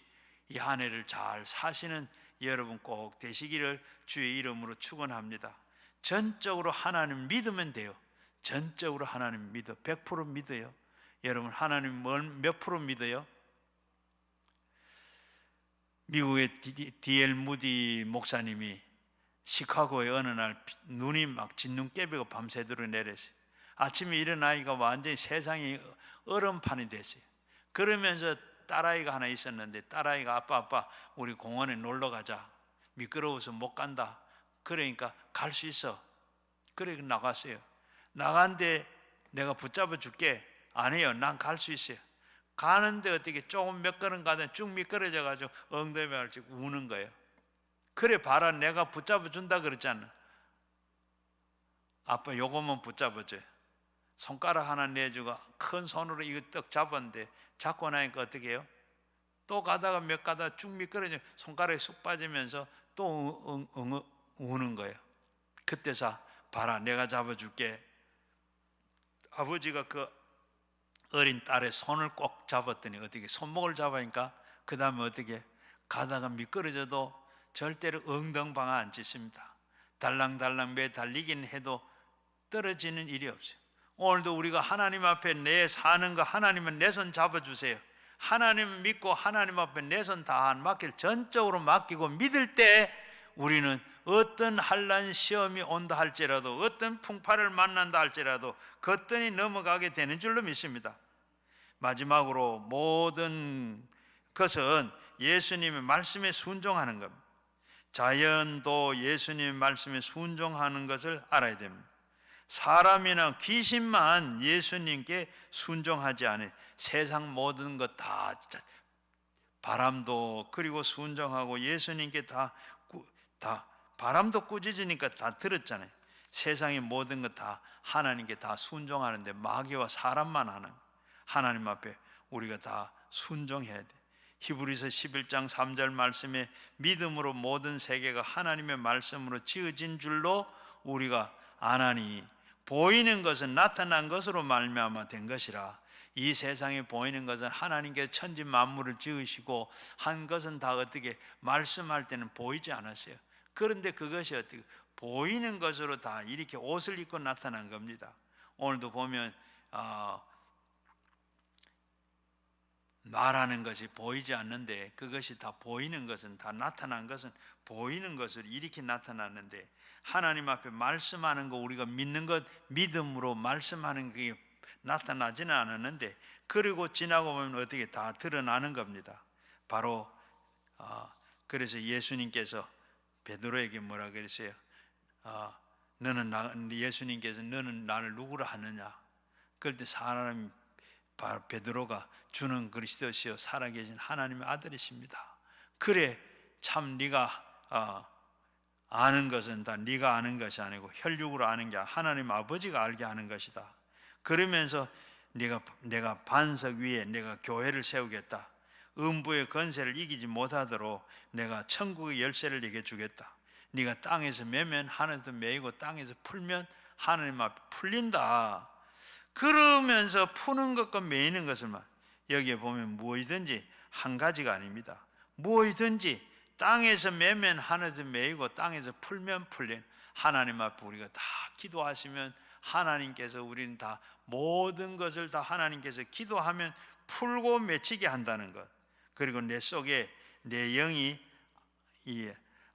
이 한 해를 잘 사시는 여러분 꼭 되시기를 주의 이름으로 축원합니다. 전적으로 하나님 믿으면 돼요. 전적으로 하나님 믿어. 100% 믿어요. 여러분, 하나님 몇 프로 믿어요? 미국의 D.L. 무디 목사님이 시카고의 어느 날 눈이 막 진눈깨비가 밤새도록 내렸어요. 아침에 일어나니까 완전히 세상이 얼음판이 됐어요. 그러면서 딸아이가 하나 있었는데 딸아이가 아빠 우리 공원에 놀러 가자. 미끄러워서 못 간다. 그러니까 갈 수 있어. 그래 나갔어요. 나간데 내가 붙잡아 줄게. 아니에요. 난 갈 수 있어요. 가는데 어떻게 조금 몇 걸음 가다 쭉 미끄러져 가지고 엉덩이를 앓고 우는 거예요. 그래 봐라, 내가 붙잡아 준다 그랬잖아. 아빠 요거만 붙잡아줘요. 손가락 하나 내주고 큰 손으로 이거 떡 잡았는데 잡고 나니까 어떻게 해요? 또 가다가 몇 가다가 쭉 미끄러져 손가락이 쑥 빠지면서 또 우는 거예요. 그때서 봐라, 내가 잡아줄게. 아버지가 그 어린 딸의 손을 꼭 잡았더니 어떻게 손목을 잡으니까 그 다음에 어떻게 가다가 미끄러져도 절대로 엉덩방아 안 찢습니다. 달랑달랑 매 달리긴 해도 떨어지는 일이 없어요. 오늘도 우리가 하나님 앞에 내 사는 거 하나님은 내 손 잡아주세요. 하나님 믿고 하나님 앞에 내 손 다 맡길 전적으로 맡기고 믿을 때 우리는 어떤 환난 시험이 온다 할지라도 어떤 풍파를 만난다 할지라도 거뜬히 넘어가게 되는 줄로 믿습니다. 마지막으로 모든 것은 예수님의 말씀에 순종하는 겁니다. 자연도 예수님의 말씀에 순종하는 것을 알아야 됩니다. 사람이나 귀신만 예수님께 순종하지 않아요. 세상 모든 것 다 바람도 그리고 순종하고 예수님께 다 바람도 꾸짖으니까 다 들었잖아요. 세상의 모든 것 다 하나님께 다 순종하는데 마귀와 사람만 하는, 하나님 앞에 우리가 다 순종해야 돼. 히브리서 11장 3절 말씀에 믿음으로 모든 세계가 하나님의 말씀으로 지어진 줄로 우리가 아나니 보이는 것은 나타난 것으로 말미암아 된 것이라. 이 세상에 보이는 것은 하나님께서 천지 만물을 지으시고 한 것은 다 어떻게 말씀할 때는 보이지 않았어요. 그런데 그것이 어떻게 보이는 것으로 다 이렇게 옷을 입고 나타난 겁니다. 오늘도 보면 말하는 것이 보이지 않는데 그것이 다 보이는 것은 다 나타난 것은 보이는 것으로 이렇게 나타났는데 하나님 앞에 말씀하는 거 우리가 믿는 것 믿음으로 말씀하는 게 나타나지는 않았는데 그리고 지나고 보면 어떻게 다 드러나는 겁니다. 바로 그래서 예수님께서 베드로에게 뭐라 그랬어요? 예수님께서 너는 나를 누구라 하느냐? 그럴 때 사람이 바로 베드로가 주는 그리스도시요 살아계신 하나님의 아들이십니다. 그래 참 네가 아는 것은 다 네가 아는 것이 아니고 혈육으로 아는 게 하나님 아버지가 알게 하는 것이다. 그러면서 내가 반석 위에 내가 교회를 세우겠다. 음부의 권세를 이기지 못하도록 내가 천국의 열쇠를 네게 주겠다. 네가 땅에서 매면 하늘에서 매이고 땅에서 풀면 하나님 앞에 풀린다. 그러면서 푸는 것과 매이는 것을 여기에 보면 무엇이든지 한 가지가 아닙니다. 무엇이든지 땅에서 매면 하늘에서 매이고 땅에서 풀면 풀린 하나님 앞에 우리가 다 기도하시면 하나님께서 우리는 다 모든 것을 다 하나님께서 기도하면 풀고 맺히게 한다는 것. 그리고 내 속에 내 영이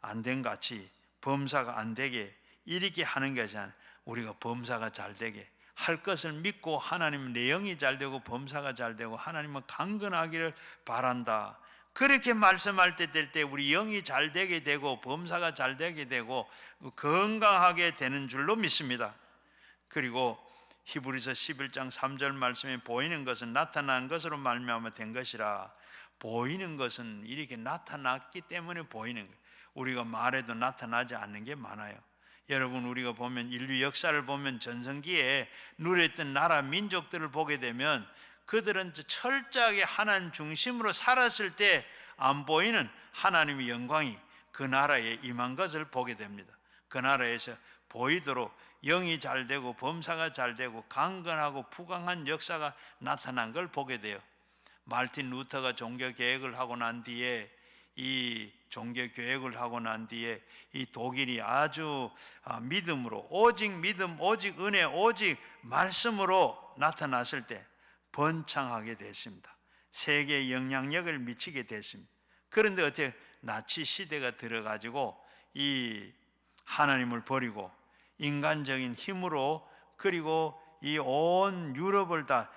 안 된 같이 범사가 안 되게 이렇게 하는 것이 아니라 우리가 범사가 잘 되게 할 것을 믿고 하나님은 내 영이 잘 되고 범사가 잘 되고 하나님은 강건하기를 바란다. 그렇게 말씀할 때 될 때 우리 영이 잘 되게 되고 범사가 잘 되게 되고 건강하게 되는 줄로 믿습니다. 그리고 히브리서 11장 3절 말씀에 보이는 것은 나타난 것으로 말미암아 된 것이라. 보이는 것은 이렇게 나타났기 때문에 보이는 거예요. 우리가 말해도 나타나지 않는 게 많아요. 여러분 우리가 보면 인류 역사를 보면 전성기에 누렸던 나라 민족들을 보게 되면 그들은 철저하게 하나님 중심으로 살았을 때 안 보이는 하나님의 영광이 그 나라에 임한 것을 보게 됩니다. 그 나라에서 보이도록 영이 잘 되고 범사가 잘 되고 강건하고 부강한 역사가 나타난 걸 보게 돼요. 말틴 루터가 종교 개혁을 하고 난 뒤에 이 종교 교육을 하고 난 뒤에 이 독일이 아주 믿음으로 오직 믿음, 오직 은혜, 오직 말씀으로 나타났을 때 번창하게 됐습니다. 세계에 영향력을 미치게 됐습니다. 그런데 어떻게 나치 시대가 들어가지고 이 하나님을 버리고 인간적인 힘으로 그리고 이 온 유럽을 다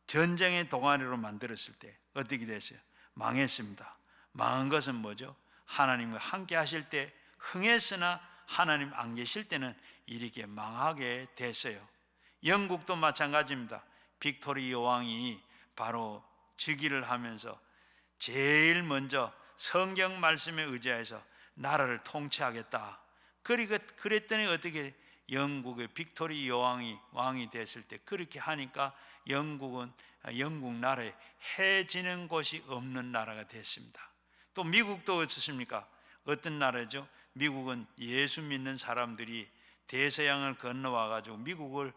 전쟁의 동아리로 만들었을 때 어떻게 됐어요? 망했습니다. 망한 것은 뭐죠? 하나님과 함께 하실 때 흥했으나 하나님 안 계실 때는 이렇게 망하게 됐어요. 영국도 마찬가지입니다. 빅토리 여왕이 바로 즉위를 하면서 제일 먼저 성경 말씀에 의지해서 나라를 통치하겠다. 그랬더니 어떻게 영국의 빅토리 왕이 됐을 때 그렇게 하니까 영국 나라에 해지는 곳이 없는 나라가 됐습니다. 또 미국도 어떻습니까? 어떤 나라죠? 미국은 예수 믿는 사람들이 대서양을 건너와 가지고 미국을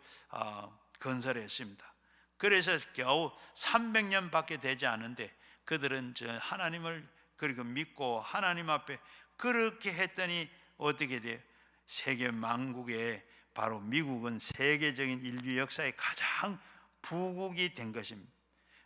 건설했습니다. 그래서 겨우 300년밖에 되지 않은데 그들은 하나님을 그리고 믿고 하나님 앞에 그렇게 했더니 어떻게 돼요? 세계 만국에 바로 미국은 세계적인 인류 역사의 가장 부국이 된 것입니다.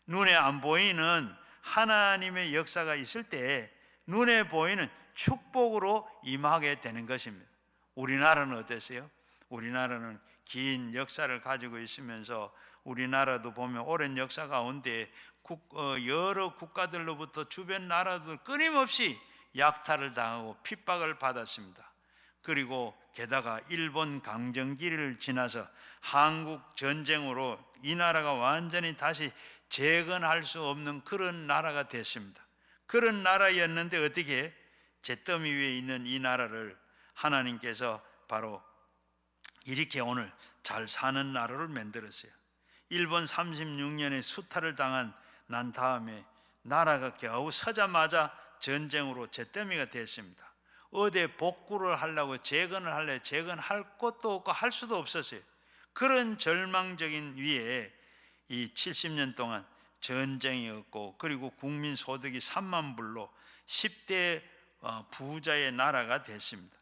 눈에 안 보이는 하나님의 역사가 있을 때 눈에 보이는 축복으로 임하게 되는 것입니다. 우리나라는 어땠어요? 우리나라는 긴 역사를 가지고 있으면서 우리나라도 보면 오랜 역사 가운데 여러 국가들로부터 주변 나라들 끊임없이 약탈을 당하고 핍박을 받았습니다. 그리고 게다가 일본 강점기를 지나서 한국 전쟁으로 이 나라가 완전히 다시 재건할 수 없는 그런 나라가 됐습니다. 그런 나라였는데 어떻게 잿더미 위에 있는 이 나라를 하나님께서 바로 이렇게 오늘 잘 사는 나라를 만들었어요. 일본 36년에 수탈을 당한 난 다음에 나라가 겨우 서자마자 전쟁으로 잿더미가 됐습니다. 어디 복구를 하려고 재건을 하려고 재건할 것도 없고 할 수도 없었어요. 그런 절망적인 위에 이 70년 동안 전쟁이었고 그리고 국민 소득이 3만 불로 10대 부자의 나라가 됐습니다.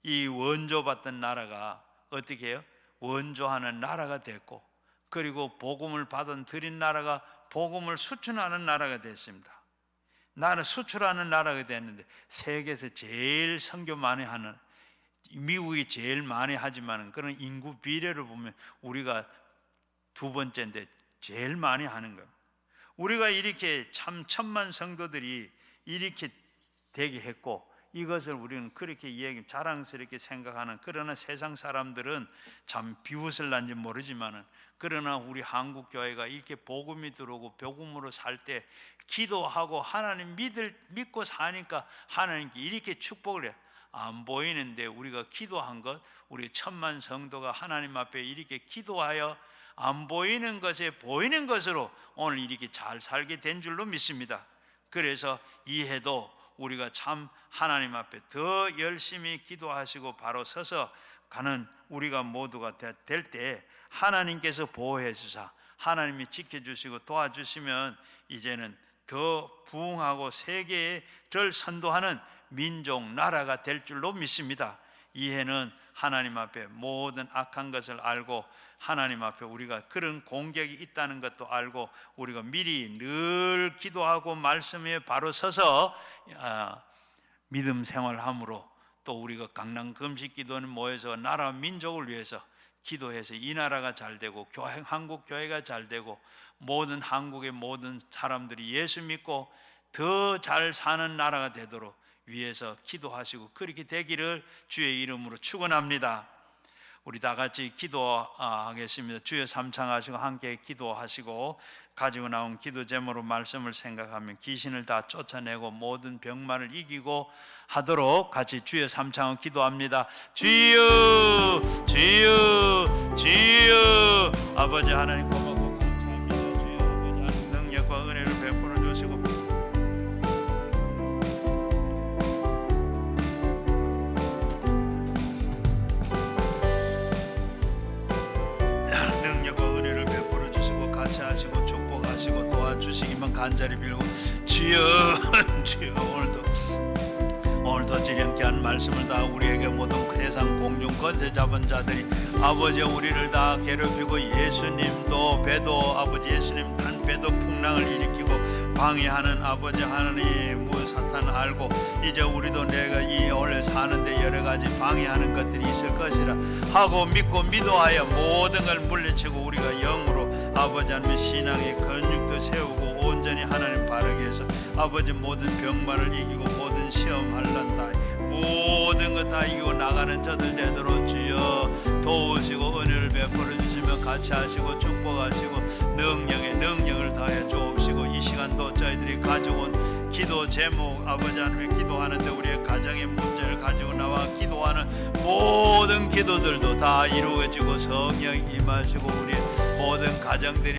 이 원조받던 나라가 어떻게 해요? 원조하는 나라가 됐고 그리고 복음을 드린 나라가 복음을 수출하는 나라가 됐습니다. 나는 수출하는 나라가 됐는데 세계에서 제일 선교 많이 하는 미국이 제일 많이 하지만 그런 인구 비례를 보면 우리가 두 번째인데 제일 많이 하는 거예요. 우리가 이렇게 참 천만 성도들이 이렇게 되게 했고 이것을 우리는 그렇게 자랑스럽게 생각하는 그러나 세상 사람들은 참 비웃을란지 모르지만은 그러나 우리 한국 교회가 이렇게 복음이 들어오고 복음으로 살 때 기도하고 하나님 믿고 사니까 하나님께 이렇게 축복을 해요. 안 보이는데 우리가 기도한 것 우리 천만 성도가 하나님 앞에 이렇게 기도하여 안 보이는 것에 보이는 것으로 오늘 이렇게 잘 살게 된 줄로 믿습니다. 그래서 이 해도 우리가 참 하나님 앞에 더 열심히 기도하시고 바로 서서 가는 우리가 모두가 될 때 하나님께서 보호해 주사 하나님이 지켜주시고 도와주시면 이제는 더 부흥하고 세계를 선도하는 민족 나라가 될 줄로 믿습니다. 이 해는 하나님 앞에 모든 악한 것을 알고 하나님 앞에 우리가 그런 공격이 있다는 것도 알고 우리가 미리 늘 기도하고 말씀에 바로 서서 믿음 생활함으로 또 우리가 강남 금식 기도는 모여서 나라 민족을 위해서 기도해서 이 나라가 잘 되고 한국 교회가 잘 되고 모든 한국의 모든 사람들이 예수 믿고 더 잘 사는 나라가 되도록 위해서 기도하시고 그렇게 되기를 주의 이름으로 축원합니다. 우리 다 같이 기도하겠습니다. 주여 삼창하시고 함께 기도하시고 가지고 나온 기도 제목으로 말씀을 생각하면 귀신을 다 쫓아내고 모든 병만을 이기고 하도록 같이 주여 삼창을 기도합니다. 주여 주여 주여 아버지 하나님 고맙고 감사합니다. 주여 아버지 하나님 능력과 은혜를 베풀어 주시고 하시고 축복하시고 도와주시기만 간절히 빌고 주여 주여 오늘도 지령케 한 말씀을 다 우리에게 모든 세상 공중 권세 잡은 자들이 아버지 우리를 다 괴롭히고 예수님도 배도 아버지 예수님 단 배도 풍랑을 일으키고 방해하는 아버지 하나님 사탄 알고 이제 우리도 내가 이 원래 사는데 여러 가지 방해하는 것들이 있을 것이라 하고 믿고 미도하여 모든 걸 물리치고 우리가 영으로 아버지 하나님의 신앙의 근육도 세우고 온전히 하나님 바르게 해서 아버지 모든 병마를 이기고 모든 시험 할란다 모든 것 다 이기고 나가는 저들 되도록 주여 도우시고 은혜를 베풀어 주시며 같이 하시고 축복하시고 능력을 더해 주옵시고, 이 시간도 저희들이 가져온 기도 제목, 아버지 하나님 기도하는데 우리의 가정의 문제를 가지고 나와 기도하는 모든 기도들도 다 이루어지고 성령 임하시고 우리 모든 가정들이